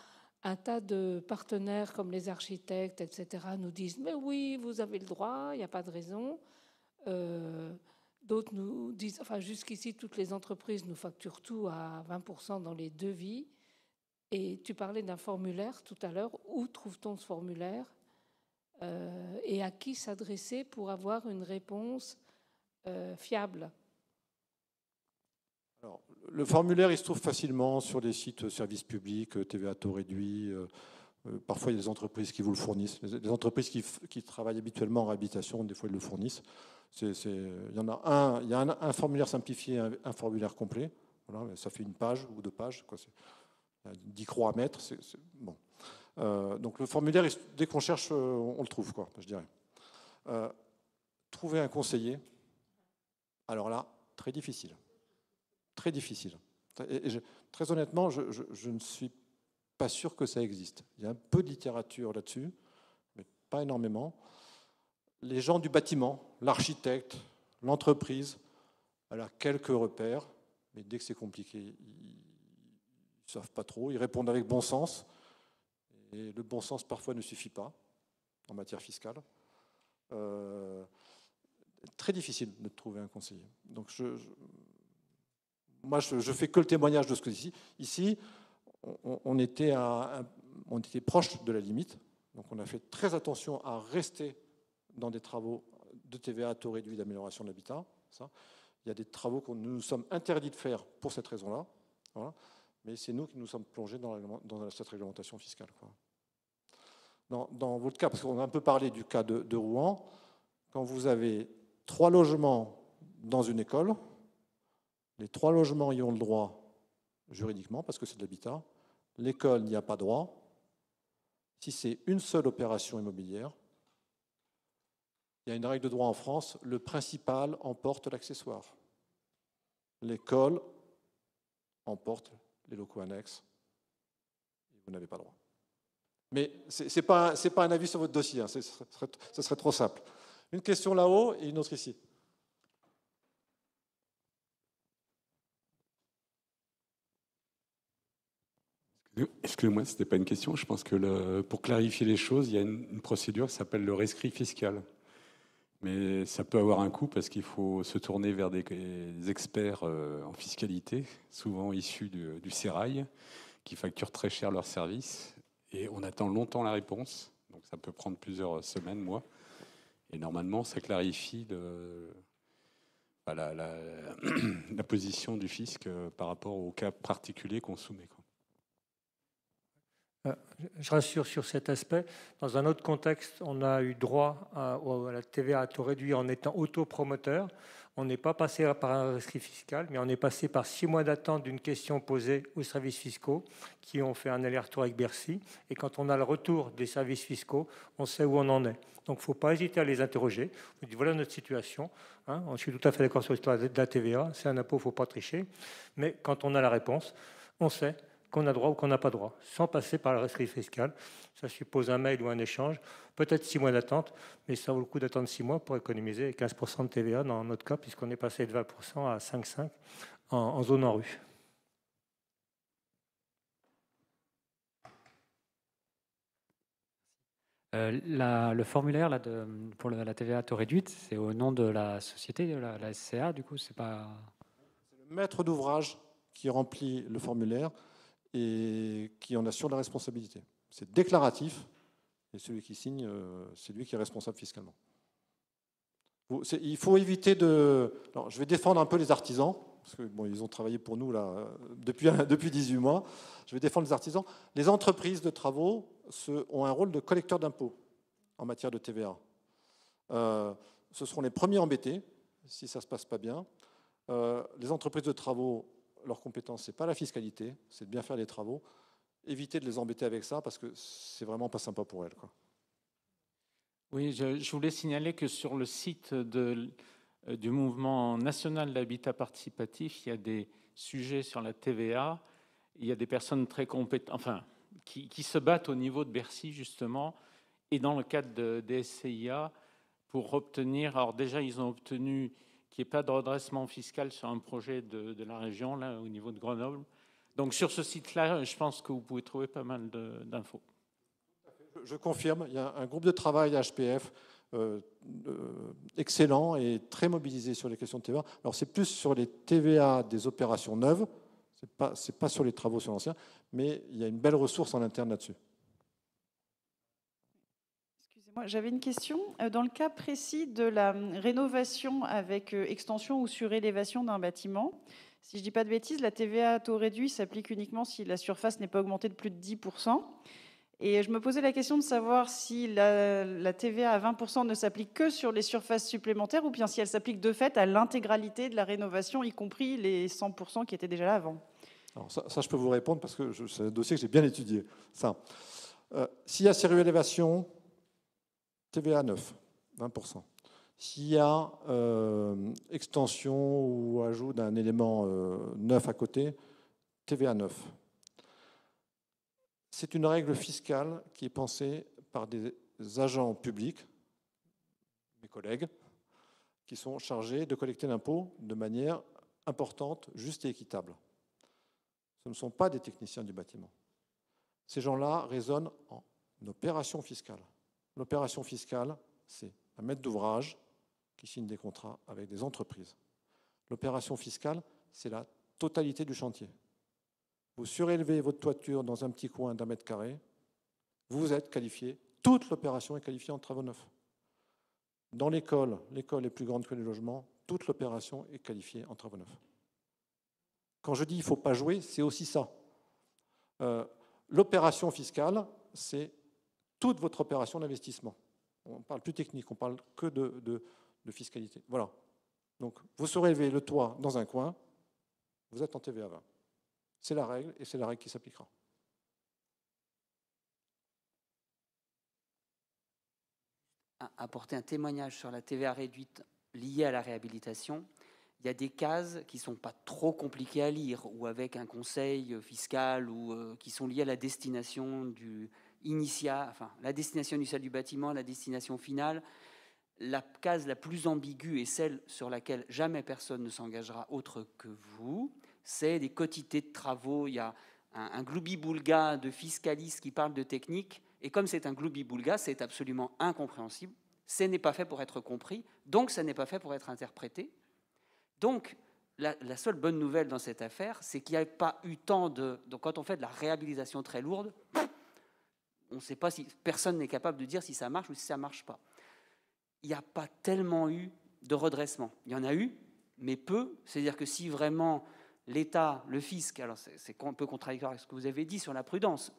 Un tas de partenaires comme les architectes, etc., nous disent « mais oui, vous avez le droit, il n'y a pas de raison ». D'autres nous disent, enfin jusqu'ici, toutes les entreprises nous facturent tout à 20% dans les devis. Et tu parlais d'un formulaire tout à l'heure. Où trouve-t-on ce formulaire et à qui s'adresser pour avoir une réponse fiable? Alors, le formulaire, il se trouve facilement sur des sites services publics, TVA à taux réduit. Parfois, il y a des entreprises qui vous le fournissent. Les entreprises qui travaillent habituellement en réhabilitation, des fois, ils le fournissent. Il y en a il y a un formulaire simplifié, un formulaire complet. Voilà, ça fait une page ou 2 pages. Quoi, 10 croix à mettre. Bon. Donc le formulaire, dès qu'on cherche, on le trouve, quoi, je dirais. Trouver un conseiller, alors là, très difficile. Très difficile. Très honnêtement, je ne suis pas sûr que ça existe. Il y a un peu de littérature là-dessus, mais pas énormément. Les gens du bâtiment, l'architecte, l'entreprise, elle a quelques repères, mais dès que c'est compliqué, ils ne savent pas trop. Ils répondent avec bon sens. Et le bon sens, parfois, ne suffit pas en matière fiscale. Très difficile de trouver un conseiller. Donc, moi, je fais que le témoignage de ce que ici. Ici, on était proche de la limite. Donc, on a fait très attention à rester dans des travaux de TVA à taux réduit d'amélioration de l'habitat. Il y a des travaux que nous nous sommes interdits de faire pour cette raison-là. Voilà. Mais c'est nous qui nous sommes plongés dans cette réglementation fiscale. Quoi. Dans votre cas, parce qu'on a un peu parlé du cas de Rouen, quand vous avez 3 logements dans une école, les 3 logements y ont le droit juridiquement, parce que c'est de l'habitat. L'école n'y a pas droit. Si c'est une seule opération immobilière, il y a une règle de droit en France, le principal emporte l'accessoire. L'école emporte les locaux annexes. Et vous n'avez pas droit. Mais ce n'est pas un avis sur votre dossier, hein, ce serait trop simple. Une question là-haut et une autre ici. Excusez-moi, ce n'était pas une question. Je pense que pour clarifier les choses, il y a une procédure qui s'appelle le rescrit fiscal. Mais ça peut avoir un coût parce qu'il faut se tourner vers des experts en fiscalité, souvent issus du sérail, qui facturent très cher leurs services. Et on attend longtemps la réponse. Donc ça peut prendre plusieurs semaines, mois. Et normalement, ça clarifie la position du fisc par rapport au cas particulier qu'on soumet. Je rassure sur cet aspect. Dans un autre contexte, on a eu droit à la TVA à taux réduit en étant autopromoteur. On n'est pas passé par un rescrit fiscal, mais on est passé par 6 mois d'attente d'une question posée aux services fiscaux qui ont fait un aller-retour avec Bercy. Et quand on a le retour des services fiscaux, on sait où on en est. Donc, il ne faut pas hésiter à les interroger. Vous dites, voilà notre situation. Hein, je suis tout à fait d'accord sur l'histoire de la TVA. C'est un impôt, il ne faut pas tricher. Mais quand on a la réponse, on sait qu'on a droit ou qu'on n'a pas droit, sans passer par le rescrit fiscal. Ça suppose un mail ou un échange, peut-être 6 mois d'attente, mais ça vaut le coup d'attendre 6 mois pour économiser 15% de TVA dans notre cas, puisqu'on est passé de 20% à 5,5% en zone en rue. Le formulaire là, pour la TVA à taux réduite, c'est au nom de la société, la SCA, du coup, c'est pas... C'est le maître d'ouvrage qui remplit le formulaire et qui en assure la responsabilité. C'est déclaratif, et celui qui signe, c'est lui qui est responsable fiscalement. Il faut éviter de... Alors, je vais défendre un peu les artisans, parce que bon, ils ont travaillé pour nous là, depuis 18 mois. Je vais défendre les artisans. Les entreprises de travaux ont un rôle de collecteur d'impôts en matière de TVA. Ce seront les premiers embêtés si ça ne se passe pas bien. Les entreprises de travaux, leur compétence, ce n'est pas la fiscalité, c'est de bien faire les travaux. Éviter de les embêter avec ça parce que c'est vraiment pas sympa pour elles, quoi. Oui, je voulais signaler que sur le site du mouvement national d'habitat participatif, il y a des sujets sur la TVA. Il y a des personnes très compétentes, enfin, qui se battent au niveau de Bercy, justement, et dans le cadre des SCIA, pour obtenir... Alors déjà, ils ont obtenu qu'il n'y ait pas de redressement fiscal sur un projet de la région, là, au niveau de Grenoble. Donc sur ce site-là, je pense que vous pouvez trouver pas mal d'infos. Je confirme, il y a un groupe de travail HPF excellent et très mobilisé sur les questions de TVA. Alors c'est plus sur les TVA des opérations neuves, c'est pas sur les travaux sur l'ancien, mais il y a une belle ressource en interne là-dessus. Excusez-moi, j'avais une question. Dans le cas précis de la rénovation avec extension ou surélévation d'un bâtiment, si je ne dis pas de bêtises, la TVA à taux réduit s'applique uniquement si la surface n'est pas augmentée de plus de 10%. Et je me posais la question de savoir si la TVA à 20% ne s'applique que sur les surfaces supplémentaires ou bien si elle s'applique de fait à l'intégralité de la rénovation, y compris les 100% qui étaient déjà là avant. Alors ça, je peux vous répondre parce que c'est un dossier que j'ai bien étudié. S'il y a surélévation, TVA 9, 20%. S'il y a extension ou ajout d'un élément neuf à côté, TVA 9. C'est une règle fiscale qui est pensée par des agents publics, mes collègues, qui sont chargés de collecter l'impôt de manière importante, juste et équitable. Ce ne sont pas des techniciens du bâtiment. Ces gens-là raisonnent en opération fiscale. L'opération fiscale, c'est un maître d'ouvrage qui signe des contrats avec des entreprises. L'opération fiscale, c'est la totalité du chantier. Vous surélevez votre toiture dans un petit coin d'1 mètre carré, vous êtes qualifié, toute l'opération est qualifiée en travaux neufs. Dans l'école est plus grande que les logements, toute l'opération est qualifiée en travaux neufs. Quand je dis il ne faut pas jouer, c'est aussi ça. L'opération fiscale, c'est toute votre opération d'investissement. On ne parle plus technique, on parle que de fiscalité. Voilà. Donc, vous surélevez le toit dans un coin, vous êtes en TVA 20. C'est la règle et c'est la règle qui s'appliquera. Apporter un témoignage sur la TVA réduite liée à la réhabilitation. Il y a des cases qui ne sont pas trop compliquées à lire ou avec un conseil fiscal ou qui sont liées à la destination initiale du bâtiment, la destination finale. La case la plus ambiguë et celle sur laquelle jamais personne ne s'engagera autre que vous, c'est des quotités de travaux. Il y a un gloubi-boulga de fiscalistes qui parle de technique, et comme c'est un gloubi-boulga, c'est absolument incompréhensible. Ce n'est pas fait pour être compris, donc ça n'est pas fait pour être interprété. Donc, la seule bonne nouvelle dans cette affaire, c'est qu'il n'y a pas eu tant de... Donc, quand on fait de la réhabilitation très lourde, on ne sait pas si... Personne n'est capable de dire si ça marche ou si ça ne marche pas. Il n'y a pas tellement eu de redressement. Il y en a eu, mais peu. C'est-à-dire que si vraiment l'État, le fisc, alors c'est un peu contradictoire avec ce que vous avez dit sur la prudence,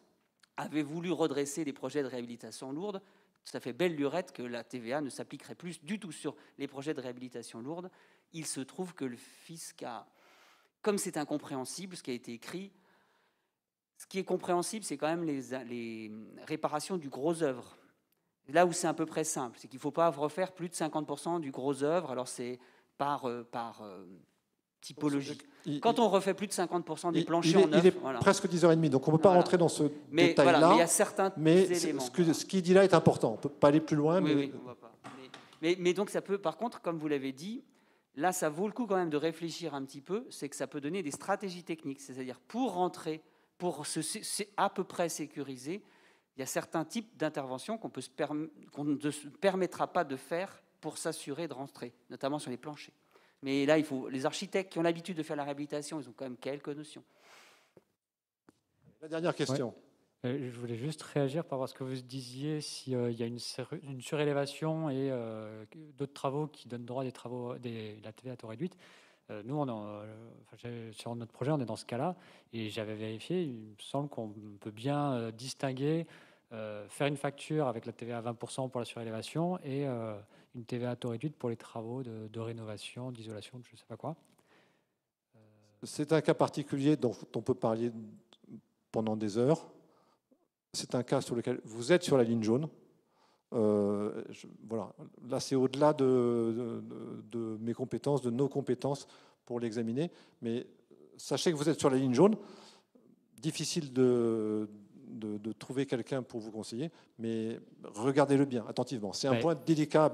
avait voulu redresser des projets de réhabilitation lourde, ça fait belle lurette que la TVA ne s'appliquerait plus du tout sur les projets de réhabilitation lourde. Il se trouve que le fisc a, comme c'est incompréhensible, ce qui a été écrit, ce qui est compréhensible, c'est quand même les réparations du gros œuvre. Là où c'est à peu près simple, c'est qu'il ne faut pas refaire plus de 50% du gros œuvre, alors c'est par typologie. Quand on refait plus de 50% des planchers en neuf... Il est presque 10h30, donc on ne peut pas rentrer dans ce détail-là. Mais il y a certains éléments. Ce qu'il dit là est important. On ne peut pas aller plus loin. Oui, on va pas. Mais donc ça peut, par contre, comme vous l'avez dit, là ça vaut le coup quand même de réfléchir un petit peu, c'est que ça peut donner des stratégies techniques, c'est-à-dire pour rentrer, pour se à peu près sécuriser, il y a certains types d'interventions qu'on ne se permettra pas de faire pour s'assurer de rentrer, notamment sur les planchers. Mais là, les architectes qui ont l'habitude de faire la réhabilitation, ils ont quand même quelques notions. La dernière question. Ouais. Je voulais juste réagir par rapport à ce que vous disiez, s'il y a une surélévation et d'autres travaux qui donnent droit à la TVA à taux réduite. Nous, sur notre projet, on est dans ce cas-là, et j'avais vérifié, il me semble qu'on peut bien distinguer, faire une facture avec la TVA à 20% pour la surélévation et une TVA à taux réduit pour les travaux de rénovation, d'isolation, je ne sais pas quoi. C'est un cas particulier dont on peut parler pendant des heures. C'est un cas sur lequel vous êtes sur la ligne jaune. Voilà. Là, c'est au-delà de mes compétences, de nos compétences pour l'examiner. Mais sachez que vous êtes sur la ligne jaune. Difficile de trouver quelqu'un pour vous conseiller, mais regardez-le bien, attentivement. C'est un point délicat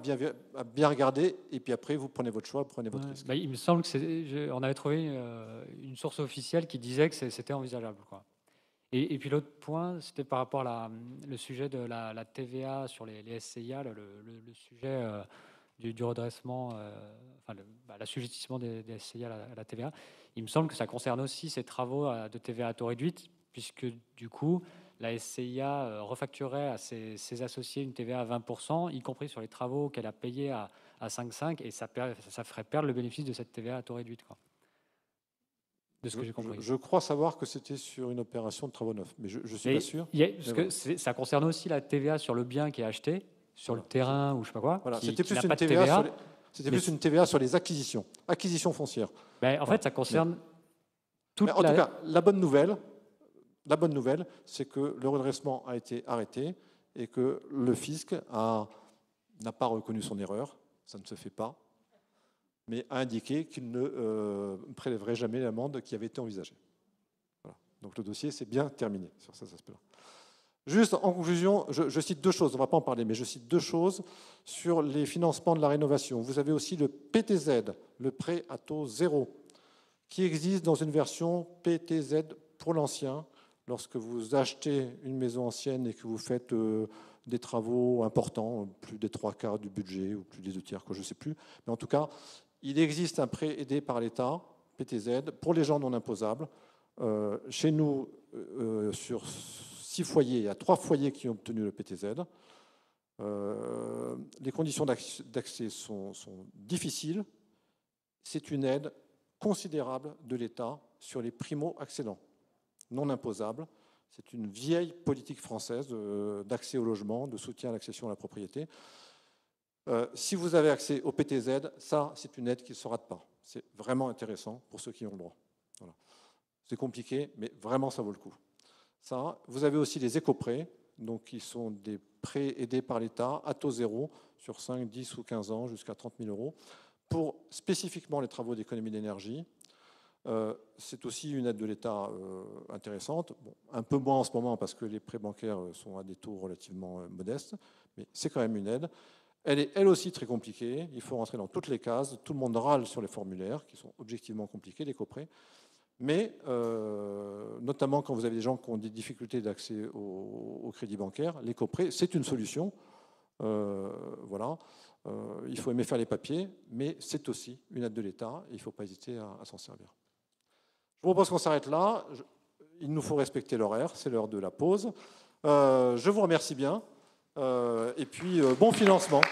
à bien regarder, et puis après, vous prenez votre choix, prenez votre risque. Il me semble qu'on avait trouvé une source officielle qui disait que c'était envisageable, quoi. Et puis l'autre point, c'était par rapport à le sujet de la TVA sur les SCIA, le sujet du redressement, l'assujettissement des SCIA à la TVA. Il me semble que ça concerne aussi ces travaux de TVA à taux réduit, puisque du coup, la SCIA refacturait à ses associés une TVA à 20%, y compris sur les travaux qu'elle a payés à 5,5, et ça ferait perdre le bénéfice de cette TVA à taux réduit, quoi. De ce que j'ai compris. Je crois savoir que c'était sur une opération de travaux neufs, mais je ne suis pas sûr. Parce que ça concerne aussi la TVA sur le bien qui est acheté, sur le terrain ou je ne sais pas quoi. Voilà. Qui, c'était qui plus, n'a pas de TVA TVA. Plus une TVA sur les acquisitions foncières. En fait, ça concerne toute en tout cas, la bonne nouvelle, c'est que le redressement a été arrêté et que le fisc n'a pas reconnu son erreur, ça ne se fait pas, mais a indiqué qu'il ne prélèverait jamais l'amende qui avait été envisagée. Voilà. Donc le dossier, c'est bien terminé sur cet aspect-là. Juste en conclusion, je cite deux choses, on ne va pas en parler, mais je cite deux choses sur les financements de la rénovation. Vous avez aussi le PTZ, le prêt à taux zéro, qui existe dans une version PTZ pour l'ancien. Lorsque vous achetez une maison ancienne et que vous faites des travaux importants, plus des 3/4 du budget ou plus des 2/3, je ne sais plus, mais en tout cas, il existe un prêt aidé par l'État, PTZ, pour les gens non imposables. Chez nous, sur 6 foyers, il y a 3 foyers qui ont obtenu le PTZ. Les conditions d'accès sont difficiles. C'est une aide considérable de l'État sur les primo-accédants non imposables. C'est une vieille politique française d'accès au logement, de soutien à l'accession à la propriété. Si vous avez accès au PTZ, ça, c'est une aide qui ne se rate pas. C'est vraiment intéressant pour ceux qui ont le droit. Voilà. C'est compliqué, mais vraiment, ça vaut le coup. Ça, vous avez aussi les éco-prêts, donc qui sont des prêts aidés par l'État à taux zéro sur 5, 10 ou 15 ans, jusqu'à 30 000 € pour spécifiquement les travaux d'économie d'énergie. C'est aussi une aide de l'État intéressante, bon, un peu moins en ce moment parce que les prêts bancaires sont à des taux relativement modestes, mais c'est quand même une aide. Elle est elle aussi très compliquée, il faut rentrer dans toutes les cases, tout le monde râle sur les formulaires qui sont objectivement compliqués, les coprêts, mais notamment quand vous avez des gens qui ont des difficultés d'accès au crédit bancaire, les coprêts, c'est une solution. Voilà. Il faut aimer faire les papiers, mais c'est aussi une aide de l'État et il ne faut pas hésiter à s'en servir. Je vous propose qu'on s'arrête là. Il nous faut respecter l'horaire, c'est l'heure de la pause. Je vous remercie bien et puis bon financement.